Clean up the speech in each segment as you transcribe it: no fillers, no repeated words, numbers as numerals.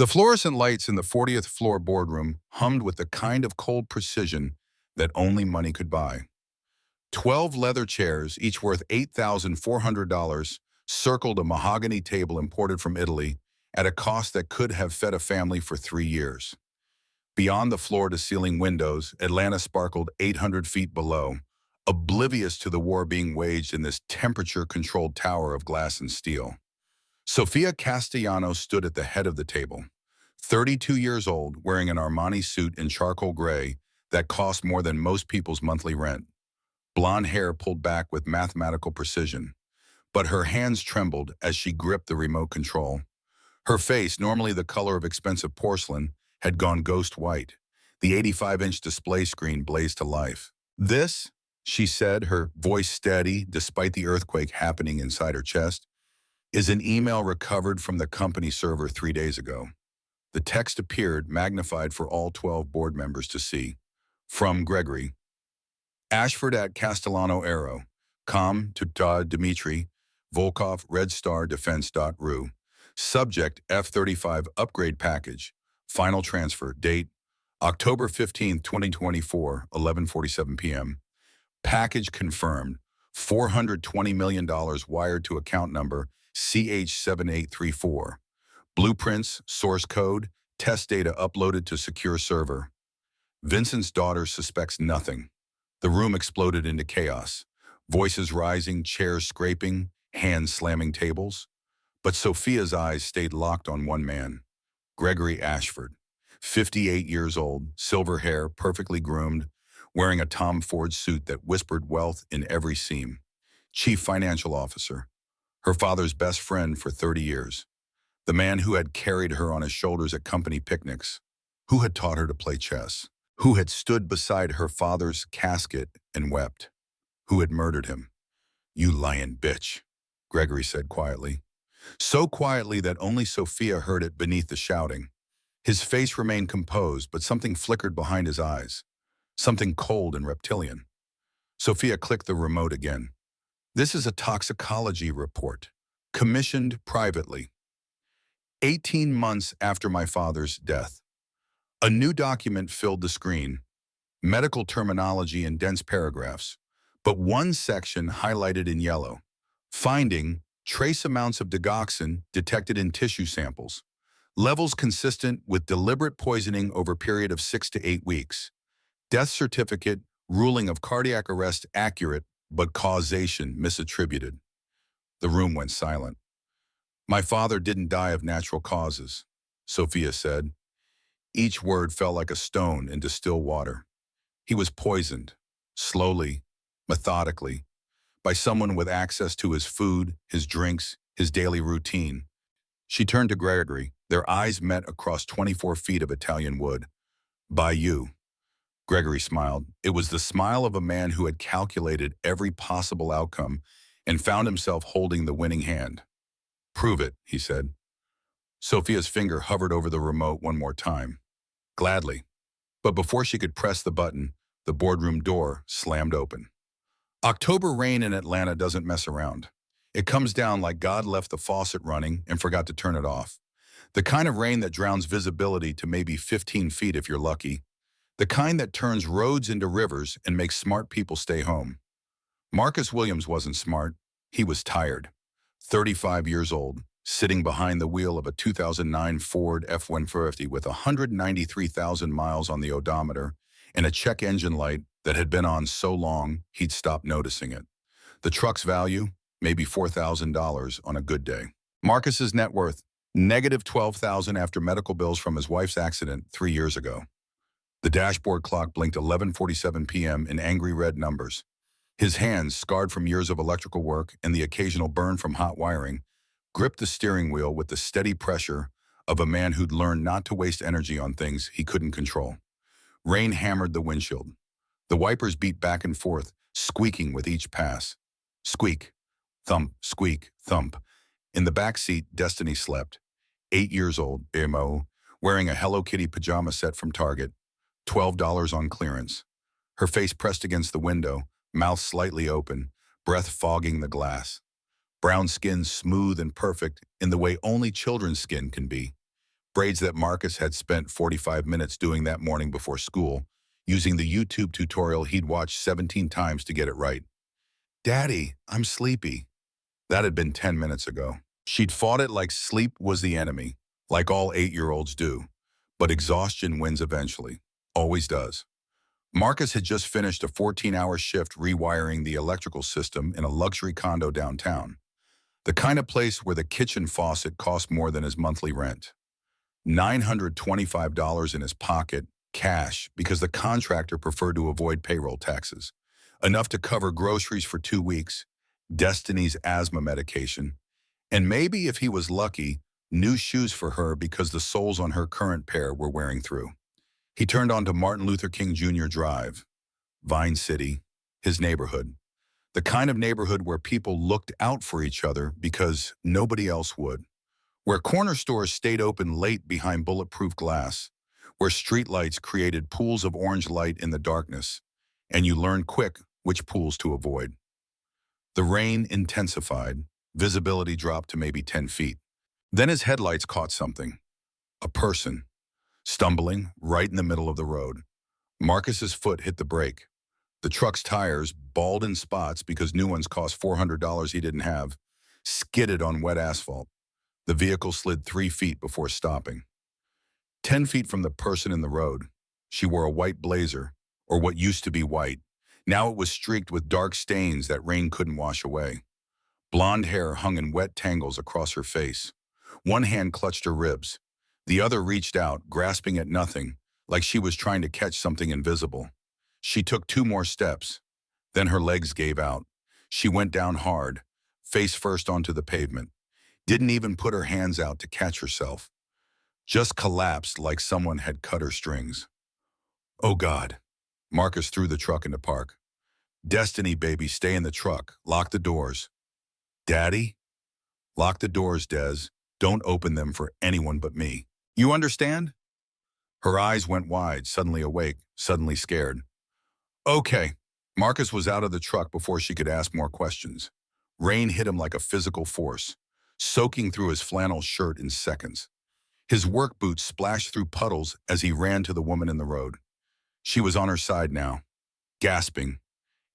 The fluorescent lights in the 40th floor boardroom hummed with the kind of cold precision that only money could buy. 12 leather chairs, each worth $8,400, circled a mahogany table imported from Italy at a cost that could have fed a family for 3 years. Beyond the floor-to-ceiling windows, Atlanta sparkled 800 feet below, oblivious to the war being waged in this temperature-controlled tower of glass and steel. Sofia Castellanos stood at the head of the table, 32 years old, wearing an Armani suit in charcoal gray that cost more than most people's monthly rent. Blonde hair pulled back with mathematical precision, but her hands trembled as she gripped the remote control. Her face, normally the color of expensive porcelain, had gone ghost white. The 85-inch display screen blazed to life. "This," she said, her voice steady despite the earthquake happening inside her chest, "is an email recovered from the company server 3 days ago." The text appeared, magnified for all 12 board members to see. From Gregory. Ashford at Castellano Aero. Com to Dmitry. Volkov, Red Star Defense.ru. Subject F-35 Upgrade Package. Final transfer. Date October 15, 2024, 11:47 p.m. Package confirmed. $420 million wired to account number CH7834. Blueprints, source code, test data uploaded to secure server. Vincent's daughter suspects nothing. The room exploded into chaos. Voices rising, chairs scraping, hands slamming tables. But Sophia's eyes stayed locked on one man, Gregory Ashford, 58 years old, silver hair, perfectly groomed, wearing a Tom Ford suit that whispered wealth in every seam. Chief Financial Officer, her father's best friend for 30 years. The man who had carried her on his shoulders at company picnics, who had taught her to play chess, who had stood beside her father's casket and wept, who had murdered him. "You lying bitch," Gregory said quietly. So quietly that only Sophia heard it beneath the shouting. His face remained composed, but something flickered behind his eyes, something cold and reptilian. Sophia clicked the remote again. "This is a toxicology report, commissioned privately. 18 months after my father's death." A new document filled the screen, medical terminology in dense paragraphs, but one section highlighted in yellow. Finding: trace amounts of digoxin detected in tissue samples. Levels consistent with deliberate poisoning over a period of 6 to 8 weeks. Death certificate, ruling of cardiac arrest accurate, but causation misattributed. The room went silent. "My father didn't die of natural causes," Sophia said. Each word fell like a stone into still water. "He was poisoned, slowly, methodically, by someone with access to his food, his drinks, his daily routine." She turned to Gregory. Their eyes met across 24 feet of Italian wood. "By you." Gregory smiled. It was the smile of a man who had calculated every possible outcome and found himself holding the winning hand. "Prove it," he said. Sophia's finger hovered over the remote one more time. "Gladly." But before she could press the button, the boardroom door slammed open. October rain in Atlanta doesn't mess around. It comes down like God left the faucet running and forgot to turn it off. The kind of rain that drowns visibility to maybe 15 feet if you're lucky. The kind that turns roads into rivers and makes smart people stay home. Marcus Williams wasn't smart. He was tired. 35 years old, sitting behind the wheel of a 2009 Ford F-150 with 193,000 miles on the odometer and a check engine light that had been on so long he'd stopped noticing it. The truck's value, maybe $4,000 on a good day. Marcus's net worth, negative $12,000 after medical bills from his wife's accident 3 years ago. The dashboard clock blinked 11:47 p.m. in angry red numbers. His hands, scarred from years of electrical work and the occasional burn from hot wiring, gripped the steering wheel with the steady pressure of a man who'd learned not to waste energy on things he couldn't control. Rain hammered the windshield. The wipers beat back and forth, squeaking with each pass. Squeak, thump, squeak, thump. In the back seat, Destiny slept. 8 years old, MO, wearing a Hello Kitty pajama set from Target, $12 on clearance. Her face pressed against the window, mouth slightly open, breath fogging the glass. Brown skin smooth and perfect in the way only children's skin can be. braids that Marcus had spent 45 minutes doing that morning before school, using the YouTube tutorial he'd watched 17 times to get it right. "Daddy, I'm sleepy." That had been 10 minutes ago. She'd fought it like sleep was the enemy, like all 8-year-olds do. But exhaustion wins eventually. Always does. Marcus had just finished a 14-hour shift rewiring the electrical system in a luxury condo downtown. The kind of place where the kitchen faucet cost more than his monthly rent. $925 in his pocket, cash, because the contractor preferred to avoid payroll taxes. Enough to cover groceries for 2 weeks, Destiny's asthma medication, and maybe, if he was lucky, new shoes for her because the soles on her current pair were wearing through. He turned onto Martin Luther King Jr. Drive, Vine City, his neighborhood. The kind of neighborhood where people looked out for each other because nobody else would. Where corner stores stayed open late behind bulletproof glass. Where streetlights created pools of orange light in the darkness. And you learned quick which pools to avoid. The rain intensified. Visibility dropped to maybe 10 feet. Then his headlights caught something. A person, stumbling right in the middle of the road. Marcus's foot hit the brake. The truck's tires, bald in spots because new ones cost $400 he didn't have, skidded on wet asphalt. The vehicle slid 3 feet before stopping. 10 feet from the person in the road, she wore a white blazer, or what used to be white. Now it was streaked with dark stains that rain couldn't wash away. Blonde hair hung in wet tangles across her face. One hand clutched her ribs. The other reached out, grasping at nothing, like she was trying to catch something invisible. She took 2 more steps. Then her legs gave out. She went down hard, face first onto the pavement. Didn't even put her hands out to catch herself. Just collapsed like someone had cut her strings. Oh God. Marcus threw the truck into park. Destiny, baby, stay in the truck. Lock the doors. Daddy? Lock the doors, Des. Don't open them for anyone but me. You understand? Her eyes went wide, suddenly awake, suddenly scared. Okay. Marcus was out of the truck before she could ask more questions. Rain hit him like a physical force, soaking through his flannel shirt in seconds. His work boots splashed through puddles as he ran to the woman in the road. She was on her side now, gasping,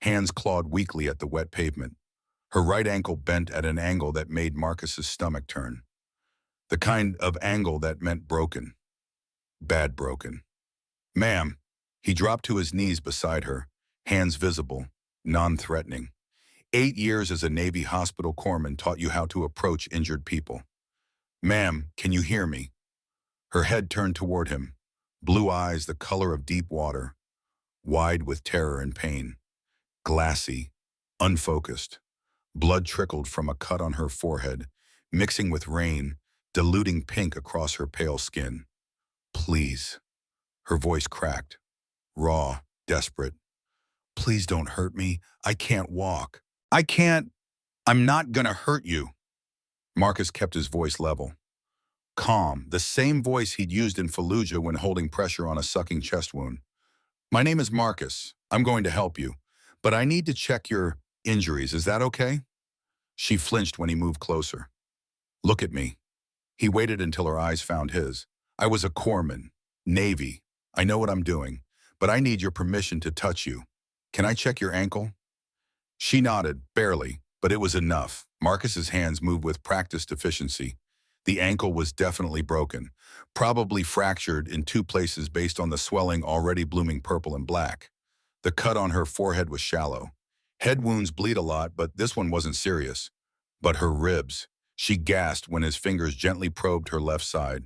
hands clawed weakly at the wet pavement. Her right ankle bent at an angle that made Marcus's stomach turn. The kind of angle that meant broken. Bad broken. Ma'am. He dropped to his knees beside her, hands visible, non-threatening. 8 years as a Navy hospital corpsman taught you how to approach injured people. Ma'am, can you hear me? Her head turned toward him, blue eyes the color of deep water, wide with terror and pain, glassy, unfocused. Blood trickled from a cut on her forehead, mixing with rain, diluting pink across her pale skin. Please. Her voice cracked, raw, desperate. Please don't hurt me. I can't walk. I'm not gonna hurt you. Marcus kept his voice level. Calm, the same voice he'd used in Fallujah when holding pressure on a sucking chest wound. My name is Marcus. I'm going to help you. But I need to check your injuries. Is that okay? She flinched when he moved closer. Look at me. He waited until her eyes found his. I was a corpsman. Navy. I know what I'm doing. But I need your permission to touch you. Can I check your ankle? She nodded, barely, but it was enough. Marcus's hands moved with practiced efficiency. The ankle was definitely broken, probably fractured in 2 places based on the swelling already blooming purple and black. The cut on her forehead was shallow. Head wounds bleed a lot, but this one wasn't serious. But her ribs. She gasped when his fingers gently probed her left side.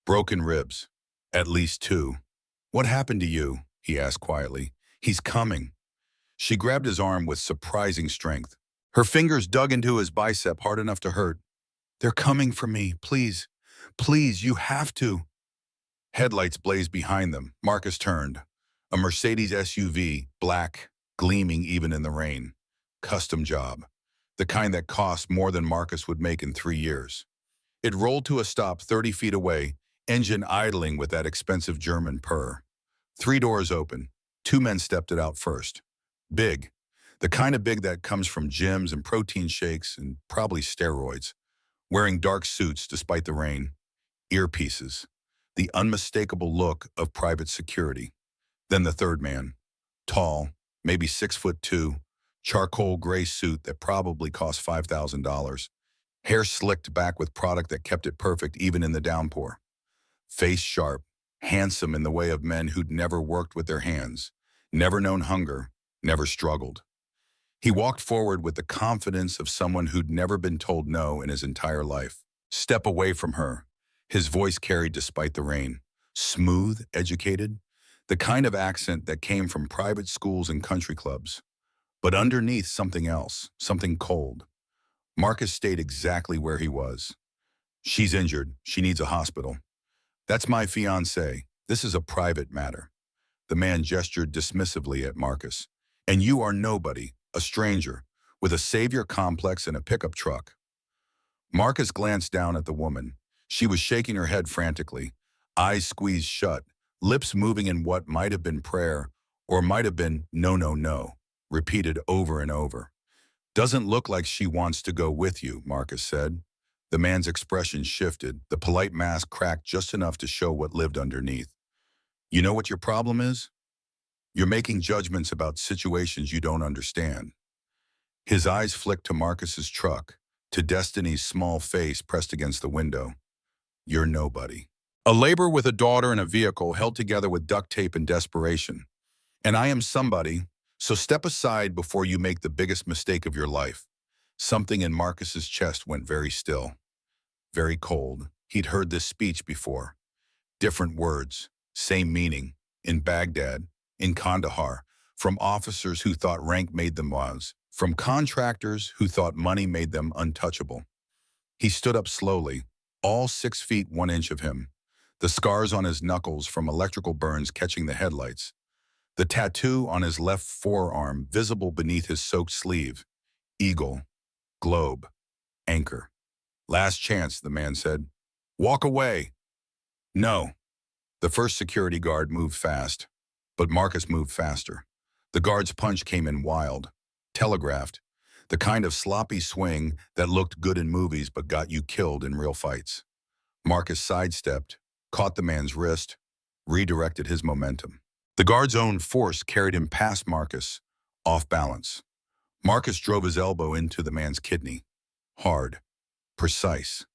Broken ribs. At least 2. What happened to you? He asked quietly. He's coming. She grabbed his arm with surprising strength. Her fingers dug into his bicep hard enough to hurt. They're coming for me. Please. Please, you have to. Headlights blazed behind them. Marcus turned. A Mercedes SUV, black, gleaming even in the rain. Custom job. The kind that cost more than Marcus would make in 3 years. It rolled to a stop 30 feet away, engine idling with that expensive German purr. 3 doors open. 2 men stepped it out first. Big. The kind of big that comes from gyms and protein shakes and probably steroids. Wearing dark suits despite the rain. earpieces, the unmistakable look of private security. Then the third man, tall, maybe 6'2", charcoal gray suit that probably cost $5,000, hair slicked back with product that kept it perfect even in the downpour. Face sharp, handsome in the way of men who'd never worked with their hands, never known hunger, never struggled. He walked forward with the confidence of someone who'd never been told no in his entire life. Step away from her. His voice carried despite the rain. Smooth, educated, the kind of accent that came from private schools and country clubs. But underneath something else, something cold. Marcus stayed exactly where he was. She's injured. She needs a hospital. That's my fiancée. This is a private matter. The man gestured dismissively at Marcus. And you are nobody, a stranger, with a savior complex and a pickup truck. Marcus glanced down at the woman. She was shaking her head frantically, eyes squeezed shut, lips moving in what might have been prayer or might have been no, no, no, repeated over and over. Doesn't look like she wants to go with you, Marcus said. The man's expression shifted, the polite mask cracked just enough to show what lived underneath. You know what your problem is? You're making judgments about situations you don't understand. His eyes flicked to Marcus's truck, to Destiny's small face pressed against the window. You're nobody. A laborer with a daughter in a vehicle held together with duct tape and desperation. And I am somebody, so step aside before you make the biggest mistake of your life. Something in Marcus's chest went very still, very cold. He'd heard this speech before. Different words, same meaning, in Baghdad, in Kandahar, from officers who thought rank made them wise, from contractors who thought money made them untouchable. He stood up slowly, all 6 feet 1 inch of him, the scars on his knuckles from electrical burns catching the headlights, the tattoo on his left forearm visible beneath his soaked sleeve. Eagle, globe, anchor. Last chance, the man said. Walk away. No. The first security guard moved fast, but Marcus moved faster. The guard's punch came in wild, telegraphed, the kind of sloppy swing that looked good in movies but got you killed in real fights. Marcus sidestepped, caught the man's wrist, redirected his momentum. The guard's own force carried him past Marcus, off balance. Marcus drove his elbow into the man's kidney. Hard, precise.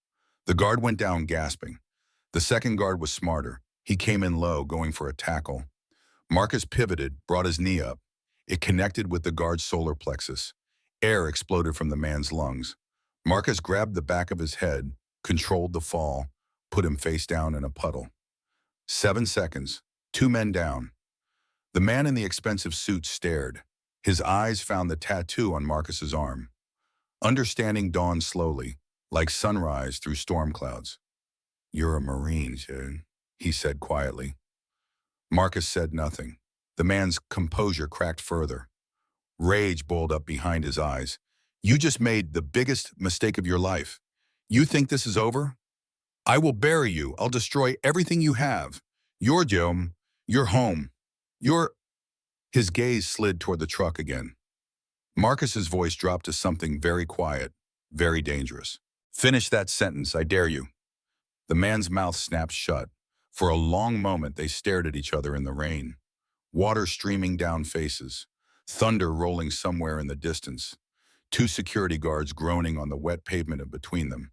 The guard went down gasping. The second guard was smarter. He came in low, going for a tackle. Marcus pivoted, brought his knee up. It connected with the guard's solar plexus. Air exploded from the man's lungs. Marcus grabbed the back of his head, controlled the fall, put him face down in a puddle. 7 seconds, 2 men down. The man in the expensive suit stared. His eyes found the tattoo on Marcus's arm. Understanding dawned slowly, like sunrise through storm clouds. You're a Marine, dude, he said quietly. Marcus said nothing. The man's composure cracked further. Rage boiled up behind his eyes. You just made the biggest mistake of your life. You think this is over? I will bury you. I'll destroy everything you have. Your dome, your home, your... His gaze slid toward the truck again. Marcus's voice dropped to something very quiet, very dangerous. Finish that sentence, I dare you. The man's mouth snapped shut. For a long moment, they stared at each other in the rain. Water streaming down faces, thunder rolling somewhere in the distance, 2 security guards groaning on the wet pavement in between them.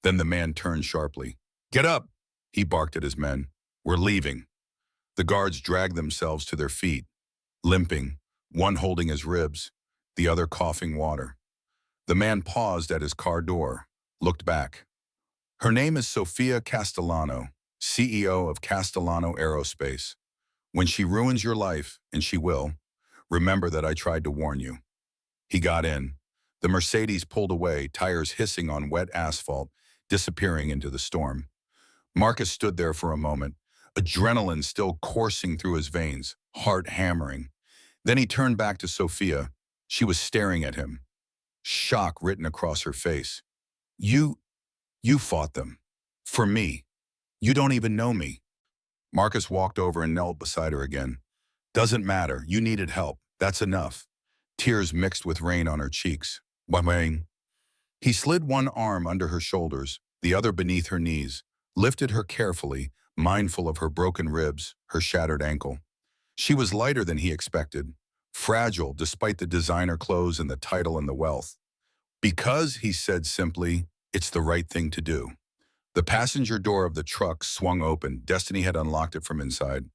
Then the man turned sharply. Get up, he barked at his men. We're leaving. The guards dragged themselves to their feet, limping, one holding his ribs, the other coughing water. The man paused at his car door, looked back. Her name is Sofia Castellano, CEO of Castellano Aerospace. When she ruins your life, and she will, remember that I tried to warn you. He got in. The Mercedes pulled away, tires hissing on wet asphalt, disappearing into the storm. Marcus stood there for a moment, adrenaline still coursing through his veins, heart hammering. Then he turned back to Sophia. She was staring at him, shock written across her face. You fought them. For me. You don't even know me. Marcus walked over and knelt beside her again. Doesn't matter. You needed help. That's enough. Tears mixed with rain on her cheeks. Wang. He slid one arm under her shoulders, the other beneath her knees, lifted her carefully, mindful of her broken ribs, her shattered ankle. She was lighter than he expected, fragile despite the designer clothes and the title and the wealth. Because, he said simply, it's the right thing to do. The passenger door of the truck swung open. Destiny had unlocked it from inside.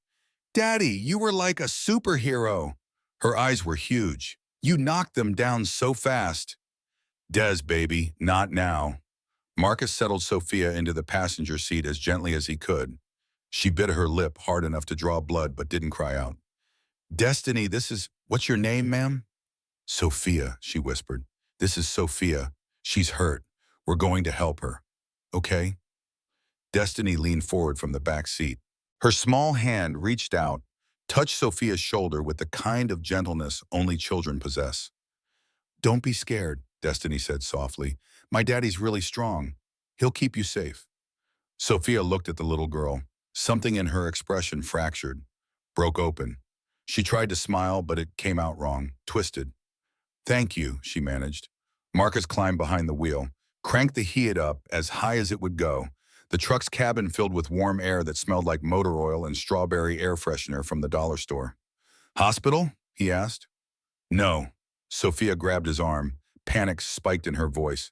Daddy, you were like a superhero. Her eyes were huge. You knocked them down so fast. Des, baby, not now. Marcus settled Sophia into the passenger seat as gently as he could. She bit her lip hard enough to draw blood but didn't cry out. Destiny, what's your name, ma'am? Sophia, she whispered. This is Sophia. She's hurt. We're going to help her. Okay? Destiny leaned forward from the back seat. Her small hand reached out, touched Sophia's shoulder with the kind of gentleness only children possess. Don't be scared, Destiny said softly. My daddy's really strong. He'll keep you safe. Sophia looked at the little girl. Something in her expression fractured, broke open. She tried to smile, but it came out wrong, twisted. Thank you, she managed. Marcus climbed behind the wheel, cranked the heat up as high as it would go. The truck's cabin filled with warm air that smelled like motor oil and strawberry air freshener from the dollar store. Hospital? He asked. No. Sophia grabbed his arm. Panic spiked in her voice.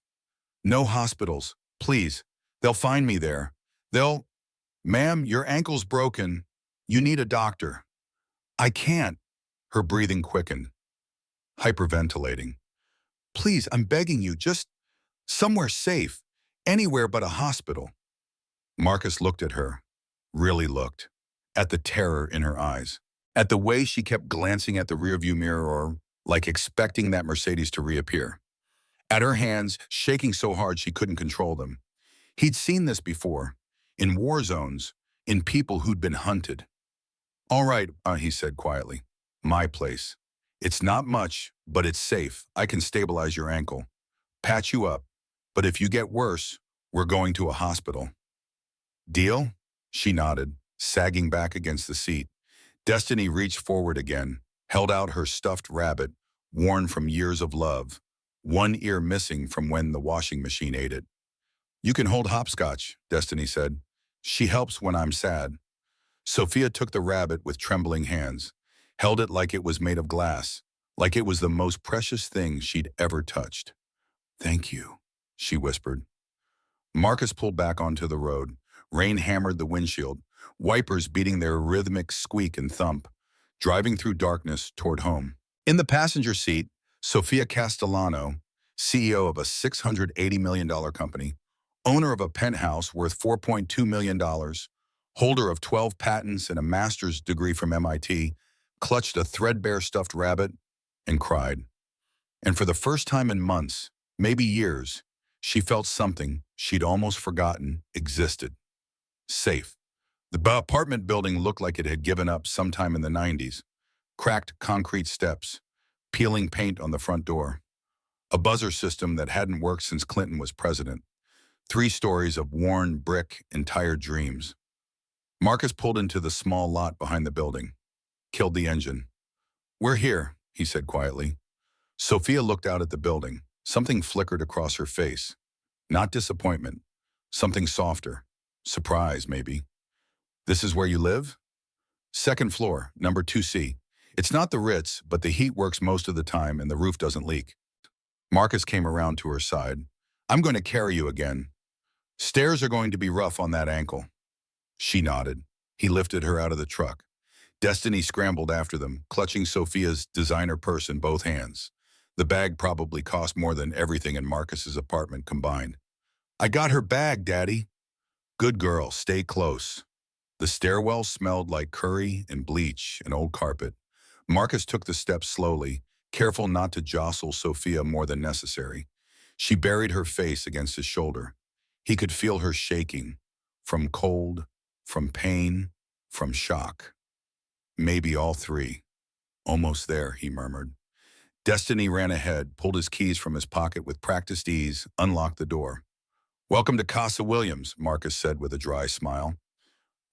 No hospitals. Please. They'll find me there. Ma'am, your ankle's broken. You need a doctor. I can't. Her breathing quickened. Hyperventilating. Please, I'm begging you, just somewhere safe. Anywhere but a hospital. Marcus looked at her. Really looked. At the terror in her eyes. At the way she kept glancing at the rearview mirror or like expecting that Mercedes to reappear. At her hands, shaking so hard she couldn't control them. He'd seen this before. In war zones. In people who'd been hunted. All right, he said quietly. My place. It's not much, but it's safe. I can stabilize your ankle. Patch you up. But if you get worse, we're going to a hospital. Deal? She nodded, sagging back against the seat. Destiny reached forward again, held out her stuffed rabbit, worn from years of love, one ear missing from when the washing machine ate it. You can hold hopscotch, Destiny said. She helps when I'm sad. Sophia took the rabbit with trembling hands, held it like it was made of glass, like it was the most precious thing she'd ever touched. Thank you, she whispered. Marcus pulled back onto the road. Rain hammered the windshield, wipers beating their rhythmic squeak and thump, driving through darkness toward home. In the passenger seat, Sophia Castellano, CEO of a $680 million company, owner of a penthouse worth $4.2 million, holder of 12 patents and a master's degree from MIT, clutched a threadbare stuffed rabbit and cried. And for the first time in months, maybe years, she felt something she'd almost forgotten existed. Safe. The apartment building looked like it had given up sometime in the 90s. Cracked concrete steps, peeling paint on the front door. A buzzer system that hadn't worked since Clinton was president. 3 stories of worn brick and tired dreams. Marcus pulled into the small lot behind the building. Killed the engine. We're here, he said quietly. Sophia looked out at the building. Something flickered across her face. Not disappointment. Something softer. Surprise, maybe. This is where you live? 2nd floor, number 2C. It's not the Ritz, but the heat works most of the time and the roof doesn't leak. Marcus came around to her side. I'm going to carry you again. Stairs are going to be rough on that ankle. She nodded. He lifted her out of the truck. Destiny scrambled after them, clutching Sophia's designer purse in both hands. The bag probably cost more than everything in Marcus's apartment combined. I got her bag, Daddy. Good girl, stay close. The stairwell smelled like curry and bleach and old carpet. Marcus took the steps slowly, careful not to jostle Sophia more than necessary. She buried her face against his shoulder. He could feel her shaking, from cold, from pain, from shock. Maybe all 3. Almost there, he murmured. Destiny ran ahead, pulled his keys from his pocket with practiced ease, unlocked the door. Welcome to Casa Williams, Marcus said with a dry smile.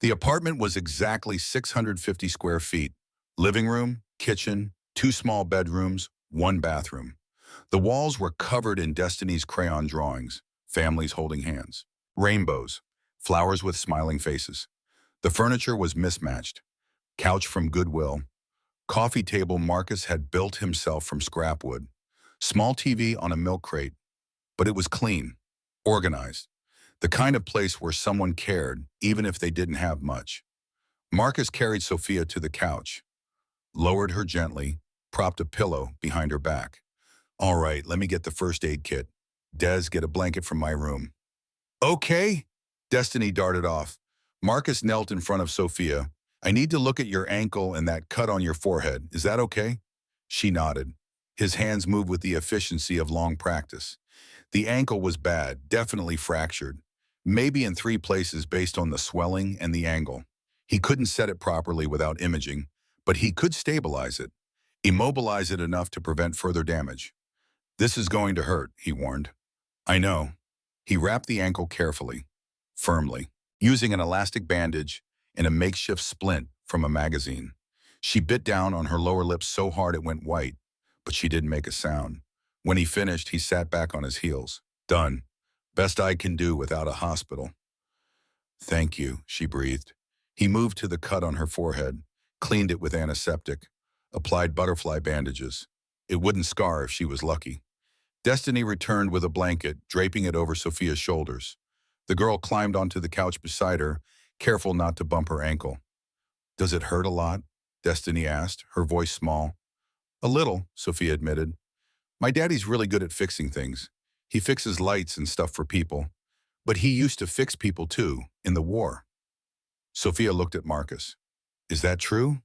The apartment was exactly 650 square feet. Living room, kitchen, 2 small bedrooms, 1 bathroom. The walls were covered in Destiny's crayon drawings, families holding hands. Rainbows. flowers with smiling faces. The furniture was mismatched. Couch from Goodwill. Coffee table Marcus had built himself from scrap wood. Small TV on a milk crate, but it was clean, organized. The kind of place where someone cared, even if they didn't have much. Marcus carried Sophia to the couch, lowered her gently, propped a pillow behind her back. All right, let me get the first aid kit. Des, get a blanket from my room. Okay. Destiny darted off. Marcus knelt in front of Sophia. I need to look at your ankle and that cut on your forehead. Is that okay? She nodded. His hands moved with the efficiency of long practice. The ankle was bad, definitely fractured. Maybe in 3 places based on the swelling and the angle. He couldn't set it properly without imaging, but he could stabilize it, immobilize it enough to prevent further damage. This is going to hurt, he warned. I know. He wrapped the ankle carefully, firmly, using an elastic bandage and a makeshift splint from a magazine. She bit down on her lower lip so hard it went white, but she didn't make a sound. When he finished, he sat back on his heels. Done. Best I can do without a hospital. Thank you, she breathed. He moved to the cut on her forehead, cleaned it with antiseptic, applied butterfly bandages. It wouldn't scar if she was lucky. Destiny returned with a blanket, draping it over Sophia's shoulders. The girl climbed onto the couch beside her, careful not to bump her ankle. Does it hurt a lot? Destiny asked, her voice small. A little, Sophia admitted. My daddy's really good at fixing things. He fixes lights and stuff for people. But he used to fix people too, in the war. Sophia looked at Marcus. Is that true?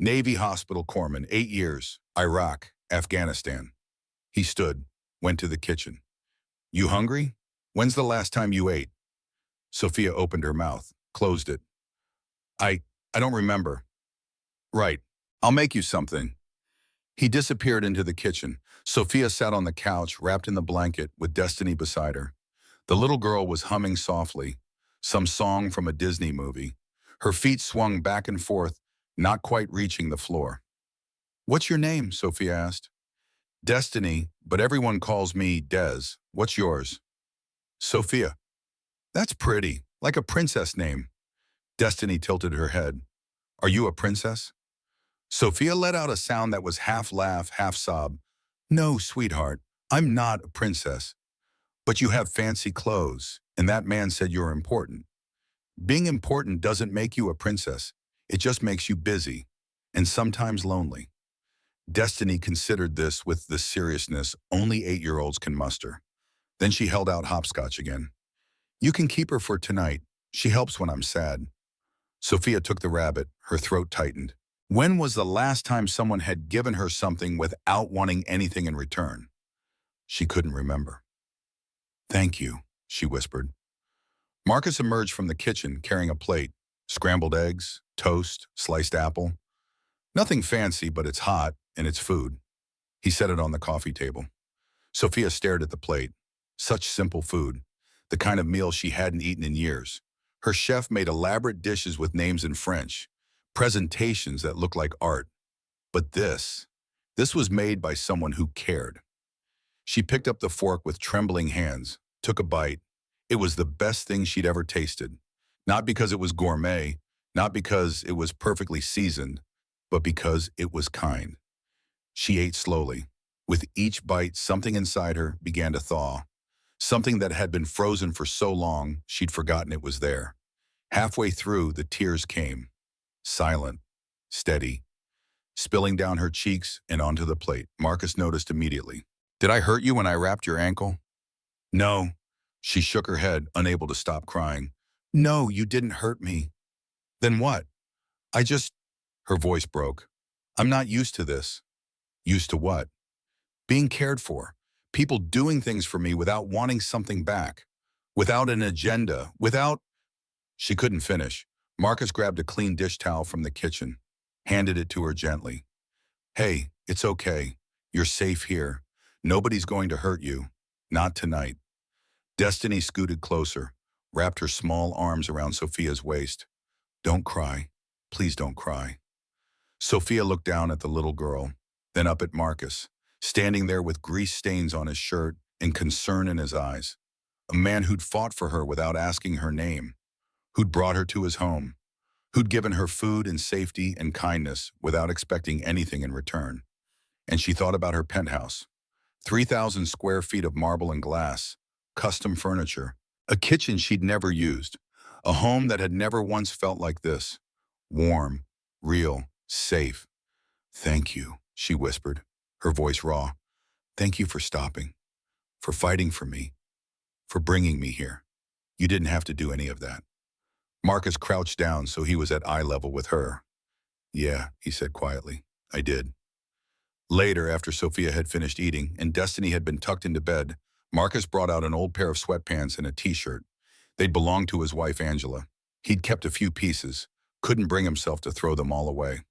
Navy hospital corpsman, 8 years, Iraq, Afghanistan. He stood, went to the kitchen. You hungry? When's the last time you ate? Sophia opened her mouth, closed it. I don't remember. Right, I'll make you something. He disappeared into the kitchen. Sophia sat on the couch, wrapped in the blanket, with Destiny beside her. The little girl was humming softly, some song from a Disney movie. Her feet swung back and forth, not quite reaching the floor. What's your name? Sophia asked. Destiny, but everyone calls me Des. What's yours? Sophia. That's pretty, like a princess name. Destiny tilted her head. Are you a princess? Sophia let out a sound that was half laugh, half sob. No, sweetheart, I'm not a princess. But you have fancy clothes, and that man said you're important. Being important doesn't make you a princess. It just makes you busy, and sometimes lonely. Destiny considered this with the seriousness only 8-year-olds can muster. Then she held out hopscotch again. You can keep her for tonight. She helps when I'm sad. Sophia took the rabbit, her throat tightened. When was the last time someone had given her something without wanting anything in return? She couldn't remember. Thank you, she whispered. Marcus emerged from the kitchen carrying a plate, scrambled eggs, toast, sliced apple. Nothing fancy, but it's hot and it's food. He set it on the coffee table. Sophia stared at the plate. Such simple food, the kind of meal she hadn't eaten in years. Her chef made elaborate dishes with names in French, presentations that looked like art. But this was made by someone who cared. She picked up the fork with trembling hands, took a bite. It was the best thing she'd ever tasted. Not because it was gourmet, not because it was perfectly seasoned, but because it was kind. She ate slowly. With each bite, something inside her began to thaw. Something that had been frozen for so long, she'd forgotten it was there. Halfway through, the tears came. Silent, steady, spilling down her cheeks and onto the plate. Marcus noticed immediately. Did I hurt you when I wrapped your ankle? No. She shook her head, unable to stop crying. No, you didn't hurt me. Then what? Her voice broke. I'm not used to this. Used to what? Being cared for. People doing things for me without wanting something back. Without an agenda. She couldn't finish. Marcus grabbed a clean dish towel from the kitchen, handed it to her gently. Hey, it's okay. You're safe here. Nobody's going to hurt you. Not tonight. Destiny scooted closer, wrapped her small arms around Sophia's waist. Don't cry. Please don't cry. Sophia looked down at the little girl, then up at Marcus, standing there with grease stains on his shirt and concern in his eyes. A man who'd fought for her without asking her name, who'd brought her to his home, who'd given her food and safety and kindness without expecting anything in return. And she thought about her penthouse. 3,000 square feet of marble and glass, custom furniture, a kitchen she'd never used, a home that had never once felt like this. Warm, real, safe. "Thank you," she whispered, her voice raw. "Thank you for stopping, for fighting for me, for bringing me here. You didn't have to do any of that." Marcus crouched down so he was at eye level with her. "Yeah," he said quietly, "I did." Later, after Sophia had finished eating and Destiny had been tucked into bed, Marcus brought out an old pair of sweatpants and a t-shirt. They'd belonged to his wife, Angela. He'd kept a few pieces, couldn't bring himself to throw them all away.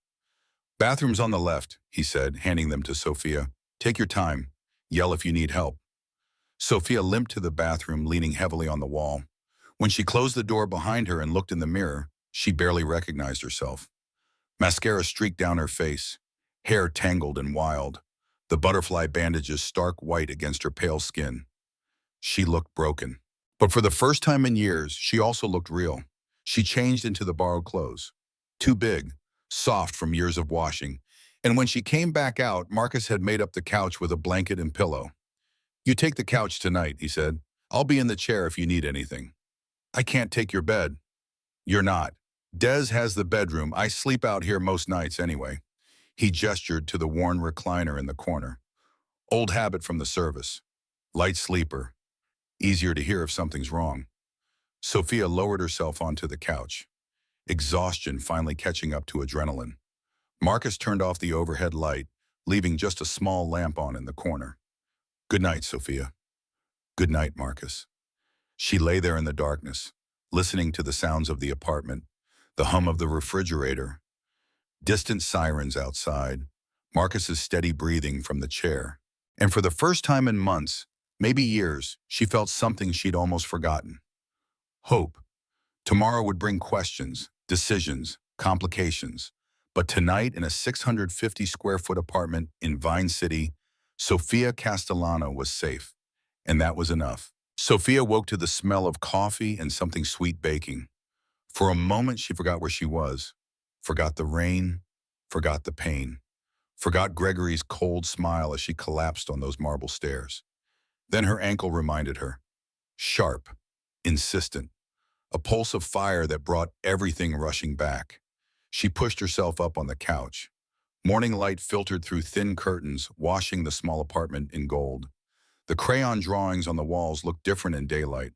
"Bathroom's on the left," he said, handing them to Sophia. "Take your time. Yell if you need help." Sophia limped to the bathroom, leaning heavily on the wall. When she closed the door behind her and looked in the mirror, she barely recognized herself. Mascara streaked down her face, hair tangled and wild, the butterfly bandages stark white against her pale skin. She looked broken. But for the first time in years, she also looked real. She changed into the borrowed clothes. Too big, soft from years of washing. And when she came back out, Marcus had made up the couch with a blanket and pillow. "You take the couch tonight," he said. "I'll be in the chair if you need anything." "I can't take your bed." "You're not. Des has the bedroom. I sleep out here most nights anyway." He gestured to the worn recliner in the corner. "Old habit from the service. Light sleeper. Easier to hear if something's wrong." Sophia lowered herself onto the couch, exhaustion finally catching up to adrenaline. Marcus turned off the overhead light, leaving just a small lamp on in the corner. "Good night, Sophia." "Good night, Marcus." She lay there in the darkness, listening to the sounds of the apartment, the hum of the refrigerator, distant sirens outside, Marcus's steady breathing from the chair. And for the first time in months, maybe years, she felt something she'd almost forgotten. Hope. Tomorrow would bring questions, decisions, complications. But tonight, in a 650 square foot apartment in Vine City, Sophia Castellano was safe. And that was enough. Sophia woke to the smell of coffee and something sweet baking. For a moment, she forgot where she was, forgot the rain, forgot the pain, forgot Gregory's cold smile as she collapsed on those marble stairs. Then her ankle reminded her, sharp, insistent, a pulse of fire that brought everything rushing back. She pushed herself up on the couch. Morning light filtered through thin curtains, washing the small apartment in gold. The crayon drawings on the walls looked different in daylight,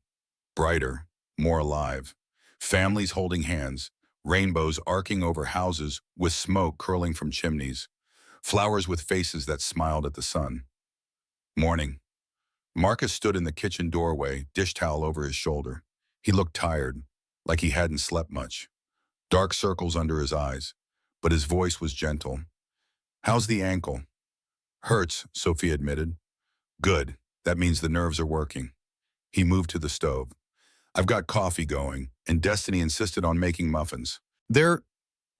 brighter, more alive. Families holding hands, rainbows arcing over houses with smoke curling from chimneys, flowers with faces that smiled at the sun. Morning. Marcus stood in the kitchen doorway, dish towel over his shoulder. He looked tired, like he hadn't slept much. Dark circles under his eyes, but his voice was gentle. "How's the ankle?" "Hurts," Sophie admitted. "Good. That means the nerves are working." He moved to the stove. "I've got coffee going, and Destiny insisted on making muffins. They're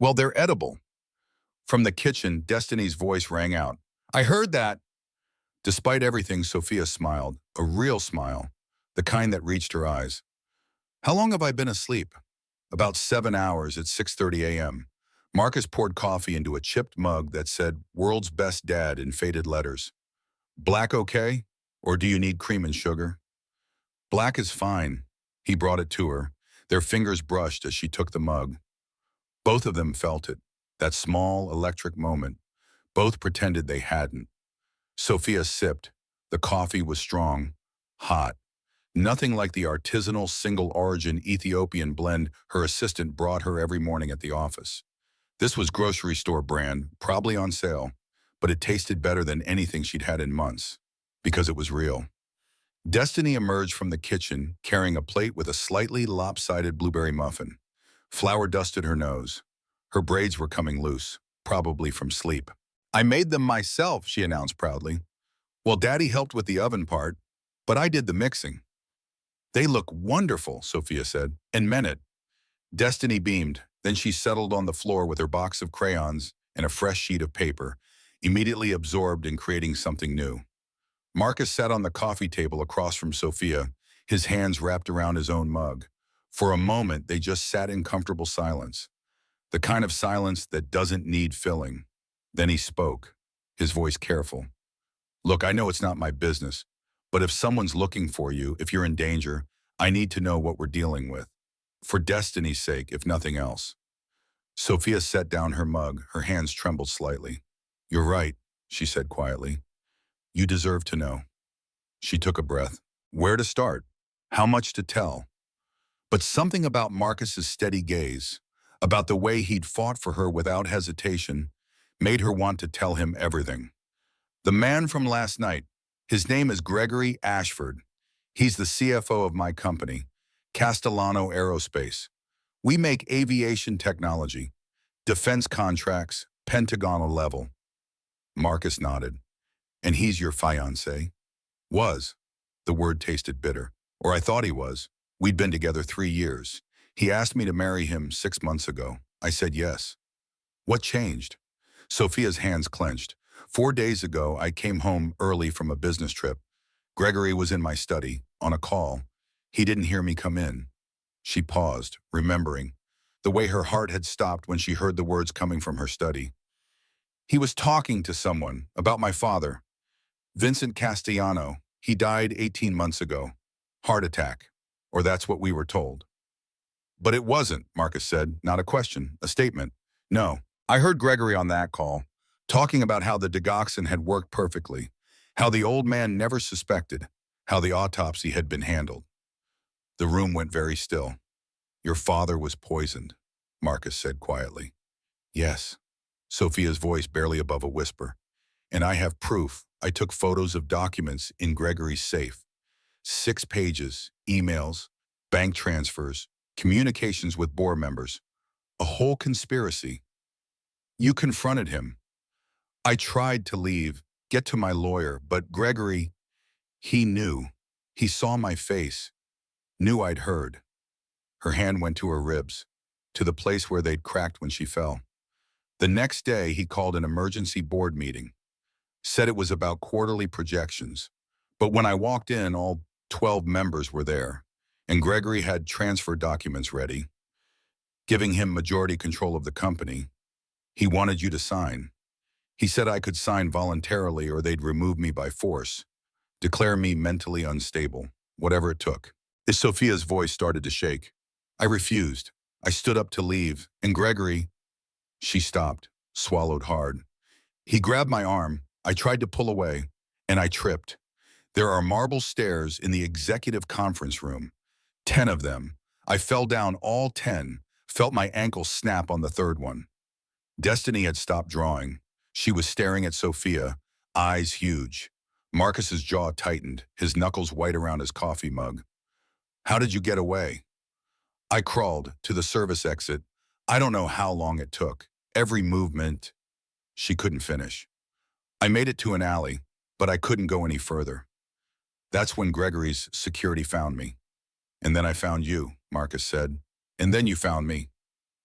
edible." From the kitchen, Destiny's voice rang out. "I heard that." Despite everything, Sophia smiled, a real smile, the kind that reached her eyes. "How long have I been asleep?" "About 7 hours at 6:30 a.m. Marcus poured coffee into a chipped mug that said, "World's Best Dad" in faded letters. "Black okay? Or do you need cream and sugar?" "Black is fine." He brought it to her. Their fingers brushed as she took the mug. Both of them felt it, that small, electric moment. Both pretended they hadn't. Sophia sipped. The coffee was strong, hot. Nothing like the artisanal, single-origin Ethiopian blend her assistant brought her every morning at the office. This was grocery store brand, probably on sale, but it tasted better than anything she'd had in months, because it was real. Destiny emerged from the kitchen, carrying a plate with a slightly lopsided blueberry muffin. Flour dusted her nose. Her braids were coming loose, probably from sleep. "I made them myself," she announced proudly. "Well, Daddy helped with the oven part, but I did the mixing." "They look wonderful," Sophia said, and meant it. Destiny beamed. Then she settled on the floor with her box of crayons and a fresh sheet of paper, immediately absorbed in creating something new. Marcus sat on the coffee table across from Sophia, his hands wrapped around his own mug. For a moment, they just sat in comfortable silence, the kind of silence that doesn't need filling. Then he spoke, his voice careful. Look, I know it's not my business, but if someone's looking for you, if you're in danger, I need to know what we're dealing with. For destiny's sake, if nothing else. Sophia set down her mug, her hands trembled slightly. You're right, she said quietly. You deserve to know. She took a breath. Where to start? How much to tell? But something about Marcus's steady gaze, about the way he'd fought for her without hesitation, made her want to tell him everything. The man from last night, his name is Gregory Ashford. He's the CFO of my company, Castellano Aerospace. We make aviation technology, defense contracts, pentagonal level. Marcus nodded. And he's your fiancé? Was. The word tasted bitter. Or I thought he was. We'd been together 3 years. He asked me to marry him 6 months ago. I said yes. What changed? Sophia's hands clenched. 4 days ago, I came home early from a business trip. Gregory was in my study, on a call. He didn't hear me come in. She paused, remembering the way her heart had stopped when she heard the words coming from her study. He was talking to someone about my father, Vincent Castellano. He died 18 months ago. Heart attack. Or that's what we were told. But it wasn't, Marcus said. Not a question, a statement. No. I heard Gregory on that call, talking about how the digoxin had worked perfectly, how the old man never suspected, how the autopsy had been handled. The room went very still. Your father was poisoned, Marcus said quietly. Yes. Sophia's voice barely above a whisper. And I have proof. I took photos of documents in Gregory's safe. 6 pages, emails, bank transfers, communications with board members. A whole conspiracy. You confronted him. I tried to leave, get to my lawyer, but Gregory, he knew. He saw my face, knew I'd heard. Her hand went to her ribs, to the place where they'd cracked when she fell. The next day, he called an emergency board meeting, said it was about quarterly projections. But when I walked in, all 12 members were there, and Gregory had transfer documents ready, giving him majority control of the company. He wanted you to sign. He said I could sign voluntarily or they'd remove me by force, declare me mentally unstable, whatever it took. Sophia's voice started to shake. I refused. I stood up to leave, and Gregory... She stopped, swallowed hard. He grabbed my arm. I tried to pull away, and I tripped. There are marble stairs in the executive conference room. 10 of them. I fell down all 10, felt my ankle snap on the third one. Destiny had stopped drawing. She was staring at Sophia, eyes huge. Marcus's jaw tightened, his knuckles white around his coffee mug. How did you get away? I crawled to the service exit. I don't know how long it took. Every movement. She couldn't finish. I made it to an alley, but I couldn't go any further. That's when Gregory's security found me. And then I found you, Marcus said. And then you found me.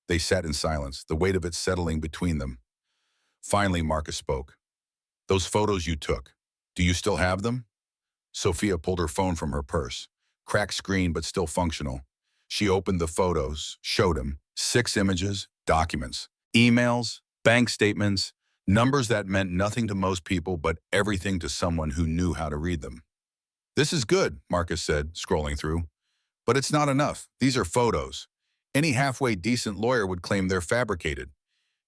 They sat in silence, the weight of it settling between them. Finally, Marcus spoke. Those photos you took, do you still have them? Sophia pulled her phone from her purse. Cracked screen, but still functional. She opened the photos, showed him 6 images, documents, emails, bank statements, numbers that meant nothing to most people, but everything to someone who knew how to read them. This is good, Marcus said, scrolling through. But it's not enough. These are photos. Any halfway decent lawyer would claim they're fabricated.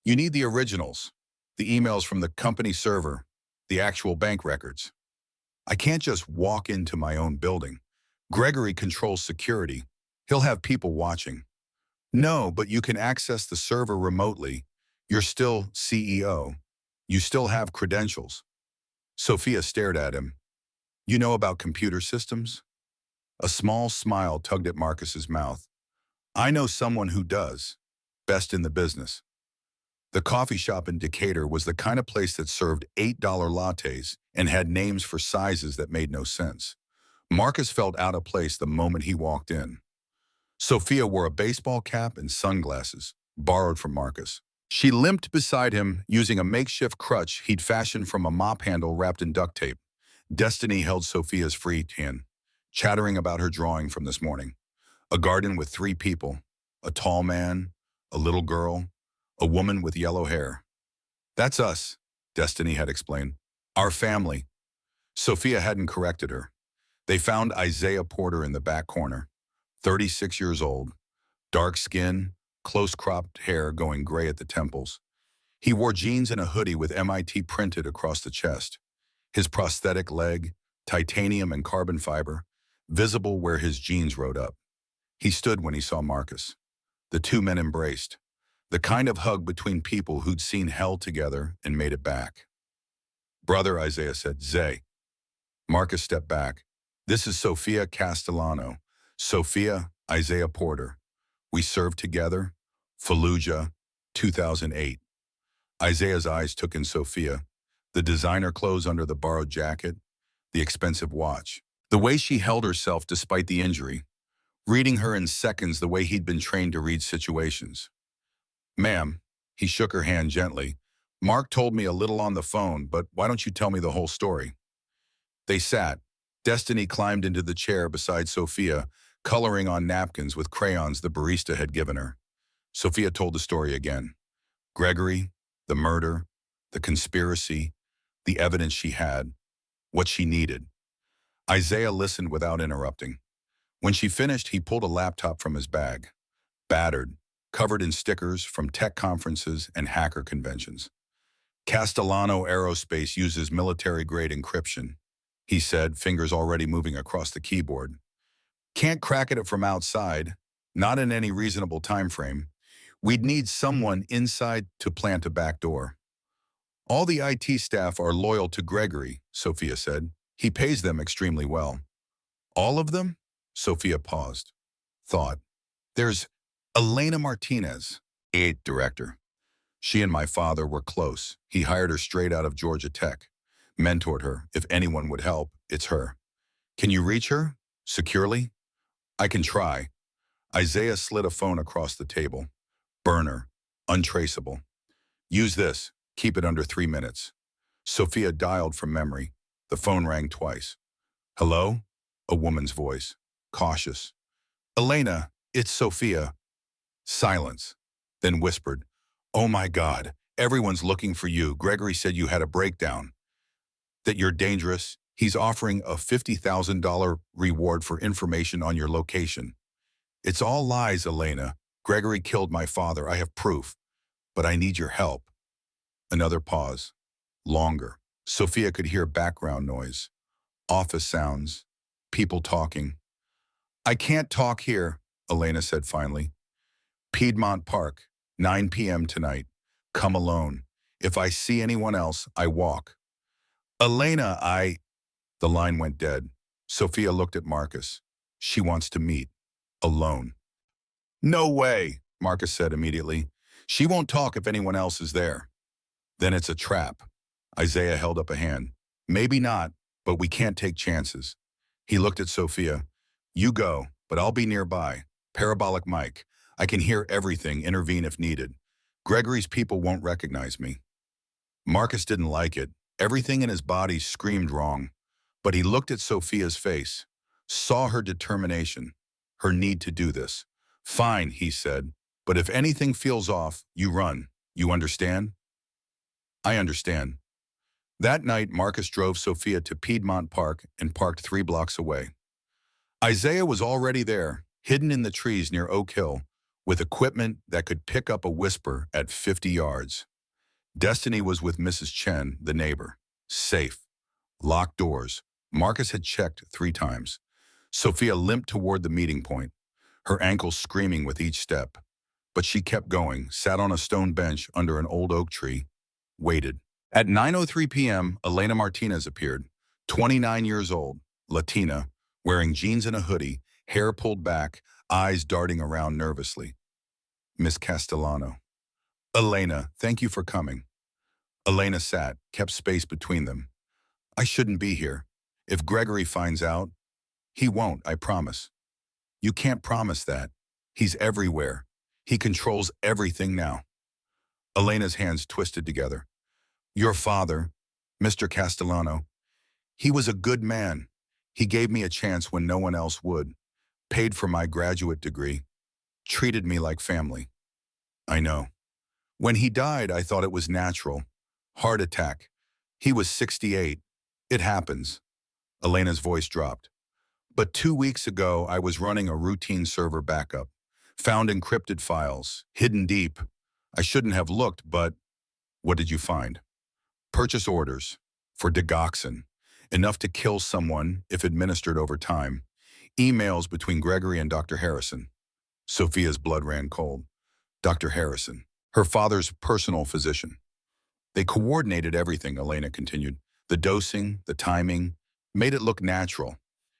You need the originals, the emails from the company server, the actual bank records. I can't just walk into my own building. Gregory controls security. He'll have people watching. No, but you can access the server remotely. You're still CEO. You still have credentials. Sophia stared at him. You know about computer systems? A small smile tugged at Marcus's mouth. I know someone who does. Best in the business. The coffee shop in Decatur was the kind of place that served $8 lattes and had names for sizes that made no sense. Marcus felt out of place the moment he walked in. Sophia wore a baseball cap and sunglasses, borrowed from Marcus. She limped beside him, using a makeshift crutch he'd fashioned from a mop handle wrapped in duct tape. Destiny held Sophia's free hand. chattering about her drawing from this morning. A garden with 3 people, a tall man, a little girl, a woman with yellow hair. That's us, Destiny had explained. Our family. Sophia hadn't corrected her. They found Isaiah Porter in the back corner, 36 years old, dark skin, close-cropped hair going gray at the temples. He wore jeans and a hoodie with MIT printed across the chest. His prosthetic leg, titanium and carbon fiber, visible where his jeans rode up. He stood when he saw Marcus. The 2 men embraced, the kind of hug between people who'd seen hell together and made it back. Brother, Isaiah said, Zay. Marcus stepped back. This is Sophia Castellano. Sophia, Isaiah Porter. We served together. Fallujah, 2008. Isaiah's eyes took in Sophia, the designer clothes under the borrowed jacket, the expensive watch. The way she held herself despite the injury, reading her in seconds the way he'd been trained to read situations. Ma'am, he shook her hand gently. Mark told me a little on the phone, but why don't you tell me the whole story? They sat. Destiny climbed into the chair beside Sophia, coloring on napkins with crayons the barista had given her. Sophia told the story again. Gregory, the murder, the conspiracy, the evidence she had, what she needed. Isaiah listened without interrupting. When she finished, he pulled a laptop from his bag, battered, covered in stickers from tech conferences and hacker conventions. Castellano Aerospace uses military-grade encryption, he said, fingers already moving across the keyboard. Can't crack it from outside, not in any reasonable time frame. We'd need someone inside to plant a backdoor. All the IT staff are loyal to Gregory, Sophia said. He pays them extremely well. All of them? Sophia paused. Thought. There's Elena Martinez, director. She and my father were close. He hired her straight out of Georgia Tech. Mentored her. If anyone would help, it's her. Can you reach her? Securely? I can try. Isaiah slid a phone across the table. Burner. Untraceable. Use this. Keep it under 3 minutes. Sophia dialed from memory. The phone rang twice. Hello? A woman's voice. Cautious. Elena, it's Sophia. Silence. Then whispered. Oh my God, everyone's looking for you. Gregory said you had a breakdown. That you're dangerous. He's offering a $50,000 reward for information on your location. It's all lies, Elena. Gregory killed my father. I have proof. But I need your help. Another pause. Longer. Sophia could hear background noise. Office sounds. People talking. I can't talk here, Elena said finally. Piedmont Park, 9 p.m. tonight. Come alone. If I see anyone else, I walk. Elena, The line went dead. Sophia looked at Marcus. She wants to meet. Alone. No way, Marcus said immediately. She won't talk if anyone else is there. Then it's a trap. Isaiah held up a hand. Maybe not, but we can't take chances. He looked at Sophia. You go, but I'll be nearby. Parabolic mic. I can hear everything, intervene if needed. Gregory's people won't recognize me. Marcus didn't like it. Everything in his body screamed wrong. But he looked at Sophia's face, saw her determination, her need to do this. Fine, he said, but if anything feels off, you run. You understand? I understand. That night, Marcus drove Sophia to Piedmont Park and parked 3 blocks away. Isaiah was already there, hidden in the trees near Oak Hill, with equipment that could pick up a whisper at 50 yards. Destiny was with Mrs. Chen, the neighbor. Safe. Locked doors. Marcus had checked 3 times. Sophia limped toward the meeting point, her ankles screaming with each step. But she kept going, sat on a stone bench under an old oak tree, waited. At 9:03 p.m., Elena Martinez appeared, 29 years old, Latina, wearing jeans and a hoodie, hair pulled back, eyes darting around nervously. Miss Castellano. Elena, thank you for coming. Elena sat, kept space between them. I shouldn't be here. If Gregory finds out, he won't, I promise. You can't promise that. He's everywhere. He controls everything now. Elena's hands twisted together. Your father, Mr. Castellano, he was a good man. He gave me a chance when no one else would, paid for my graduate degree, treated me like family. I know. When he died, I thought it was natural. Heart attack. He was 68. It happens. Elena's voice dropped. But 2 weeks ago, I was running a routine server backup. Found encrypted files, hidden deep. I shouldn't have looked, but what did you find? Purchase orders for digoxin, enough to kill someone if administered over time. Emails between Gregory and Dr. Harrison. Sophia's blood ran cold. Dr. Harrison, her father's personal physician. They coordinated everything, Elena continued. The dosing, the timing, made it look natural.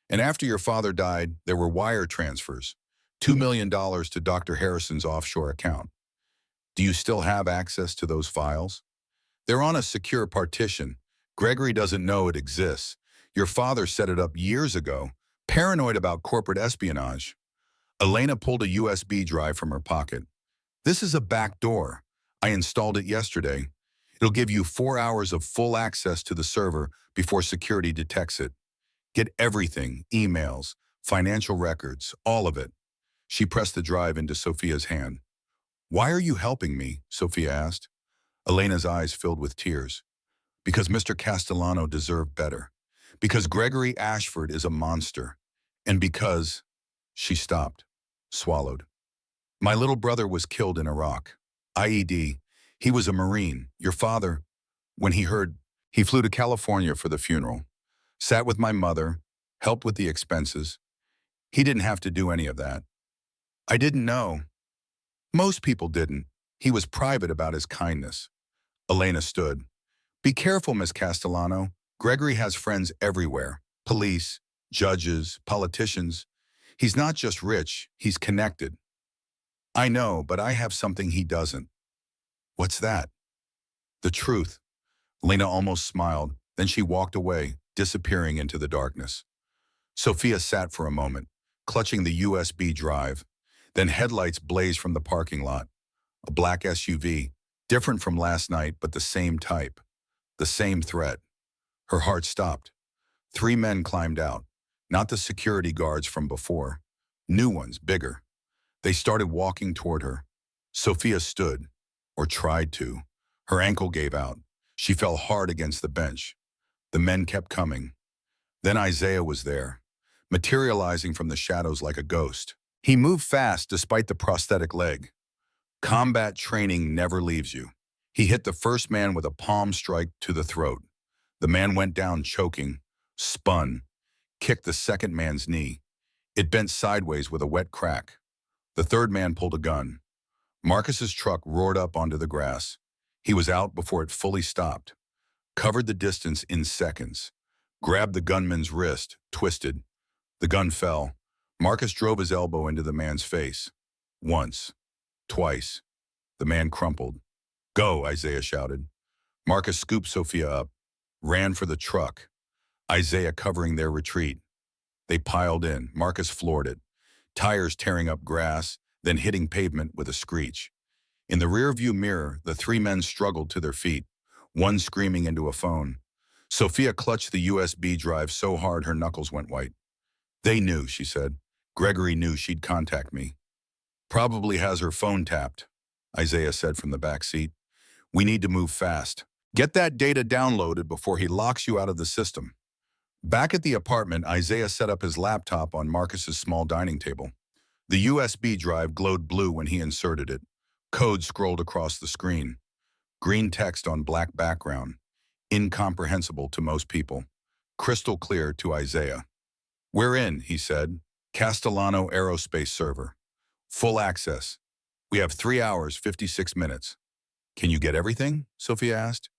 And after your father died, there were wire transfers. $2 million to Dr. Harrison's offshore account. Do you still have access to those files? They're on a secure partition. Gregory doesn't know it exists. Your father set it up years ago, paranoid about corporate espionage. Elena pulled a USB drive from her pocket. This is a back door. I installed it yesterday. It'll give you 4 hours of full access to the server before security detects it. Get everything, emails, financial records, all of it. She pressed the drive into Sophia's hand. Why are you helping me? Sophia asked. Elena's eyes filled with tears. Because Mr. Castellano deserved better. Because Gregory Ashford is a monster. And because... She stopped, swallowed. My little brother was killed in Iraq. IED. He was a Marine. Your father, when he heard, he flew to California for the funeral. Sat with my mother, helped with the expenses. He didn't have to do any of that. I didn't know. Most people didn't. He was private about his kindness. Elena stood. Be careful, Miss Castellano. Gregory has friends everywhere. Police, judges, politicians. He's not just rich, he's connected. I know, but I have something he doesn't. What's that? The truth. Elena almost smiled, then she walked away, disappearing into the darkness. Sophia sat for a moment, clutching the USB drive. Then headlights blazed from the parking lot. A black SUV, different from last night, but the same type. The same threat. Her heart stopped. 3 men climbed out, not the security guards from before. New ones, bigger. They started walking toward her. Sophia stood, or tried to. Her ankle gave out. She fell hard against the bench. The men kept coming. Then Isaiah was there, materializing from the shadows like a ghost. He moved fast despite the prosthetic leg. Combat training never leaves you. He hit the first man with a palm strike to the throat. The man went down choking, spun, kicked the second man's knee. It bent sideways with a wet crack. The third man pulled a gun. Marcus's truck roared up onto the grass. He was out before it fully stopped. Covered the distance in seconds. Grabbed the gunman's wrist, twisted. The gun fell. Marcus drove his elbow into the man's face. Once. Twice. The man crumpled. Go, Isaiah shouted. Marcus scooped Sophia up. Ran for the truck. Isaiah covering their retreat. They piled in. Marcus floored it. Tires tearing up grass, then hitting pavement with a screech. In the rearview mirror, the 3 men struggled to their feet, one screaming into a phone. Sophia clutched the USB drive so hard her knuckles went white. They knew, she said. Gregory knew she'd contact me. Probably has her phone tapped, Isaiah said from the back seat. We need to move fast. Get that data downloaded before he locks you out of the system. Back at the apartment, Isaiah set up his laptop on Marcus's small dining table. The USB drive glowed blue when he inserted it. Code scrolled across the screen. Green text on black background. Incomprehensible to most people. Crystal clear to Isaiah. We're in, he said. Castellano Aerospace Server. Full access. We have 3 hours, 56 minutes. Can you get everything? Sophia asked.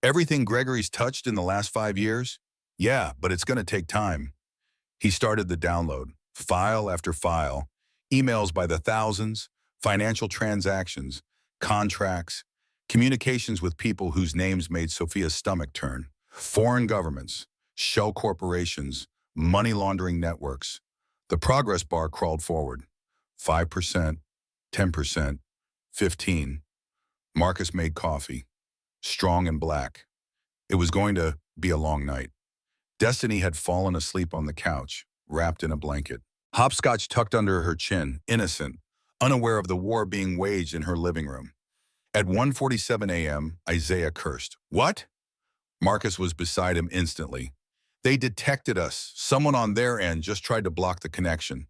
Everything Gregory's touched in the last 5 years? Yeah, but it's going to take time. He started the download, file after file, emails by the thousands, financial transactions, contracts, communications with people whose names made Sophia's stomach turn, foreign governments, shell corporations, money laundering networks. The progress bar crawled forward. 5%, 10%, 15%. Marcus made coffee, strong and black. It was going to be a long night. Destiny had fallen asleep on the couch, wrapped in a blanket. Hopscotch tucked under her chin, innocent, unaware of the war being waged in her living room. At 1:47 a.m., Isaiah cursed. What? Marcus was beside him instantly. They detected us. Someone on their end just tried to block the connection.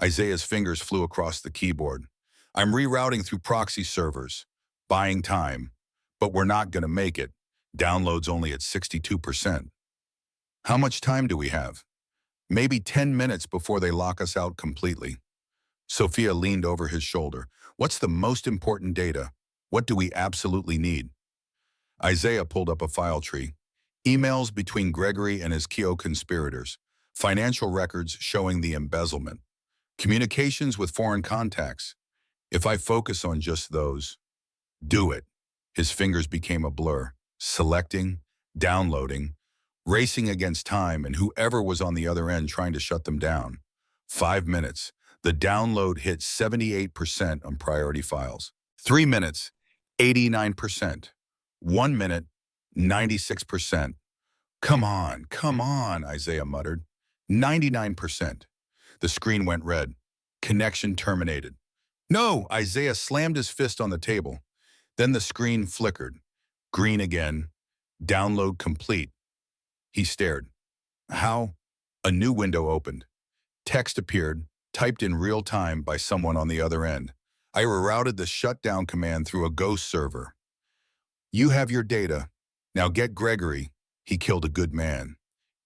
Isaiah's fingers flew across the keyboard. I'm rerouting through proxy servers, buying time, but we're not going to make it. Downloads only at 62%. How much time do we have? Maybe 10 minutes before they lock us out completely. Sophia leaned over his shoulder. What's the most important data? What do we absolutely need? Isaiah pulled up a file tree. Emails between Gregory and his co-conspirators. Financial records showing the embezzlement. Communications with foreign contacts. If I focus on just those, do it. His fingers became a blur, selecting, downloading, racing against time and whoever was on the other end trying to shut them down. 5 minutes. The download hit 78% on priority files. 3 minutes, 89%. 1 minute, 96%. Come on, Isaiah muttered. 99%. The screen went red. Connection terminated. No, Isaiah slammed his fist on the table. Then the screen flickered. Green again. Download complete. He stared. How? A new window opened. Text appeared, typed in real time by someone on the other end. I rerouted the shutdown command through a ghost server. You have your data. Now get Gregory. He killed a good man.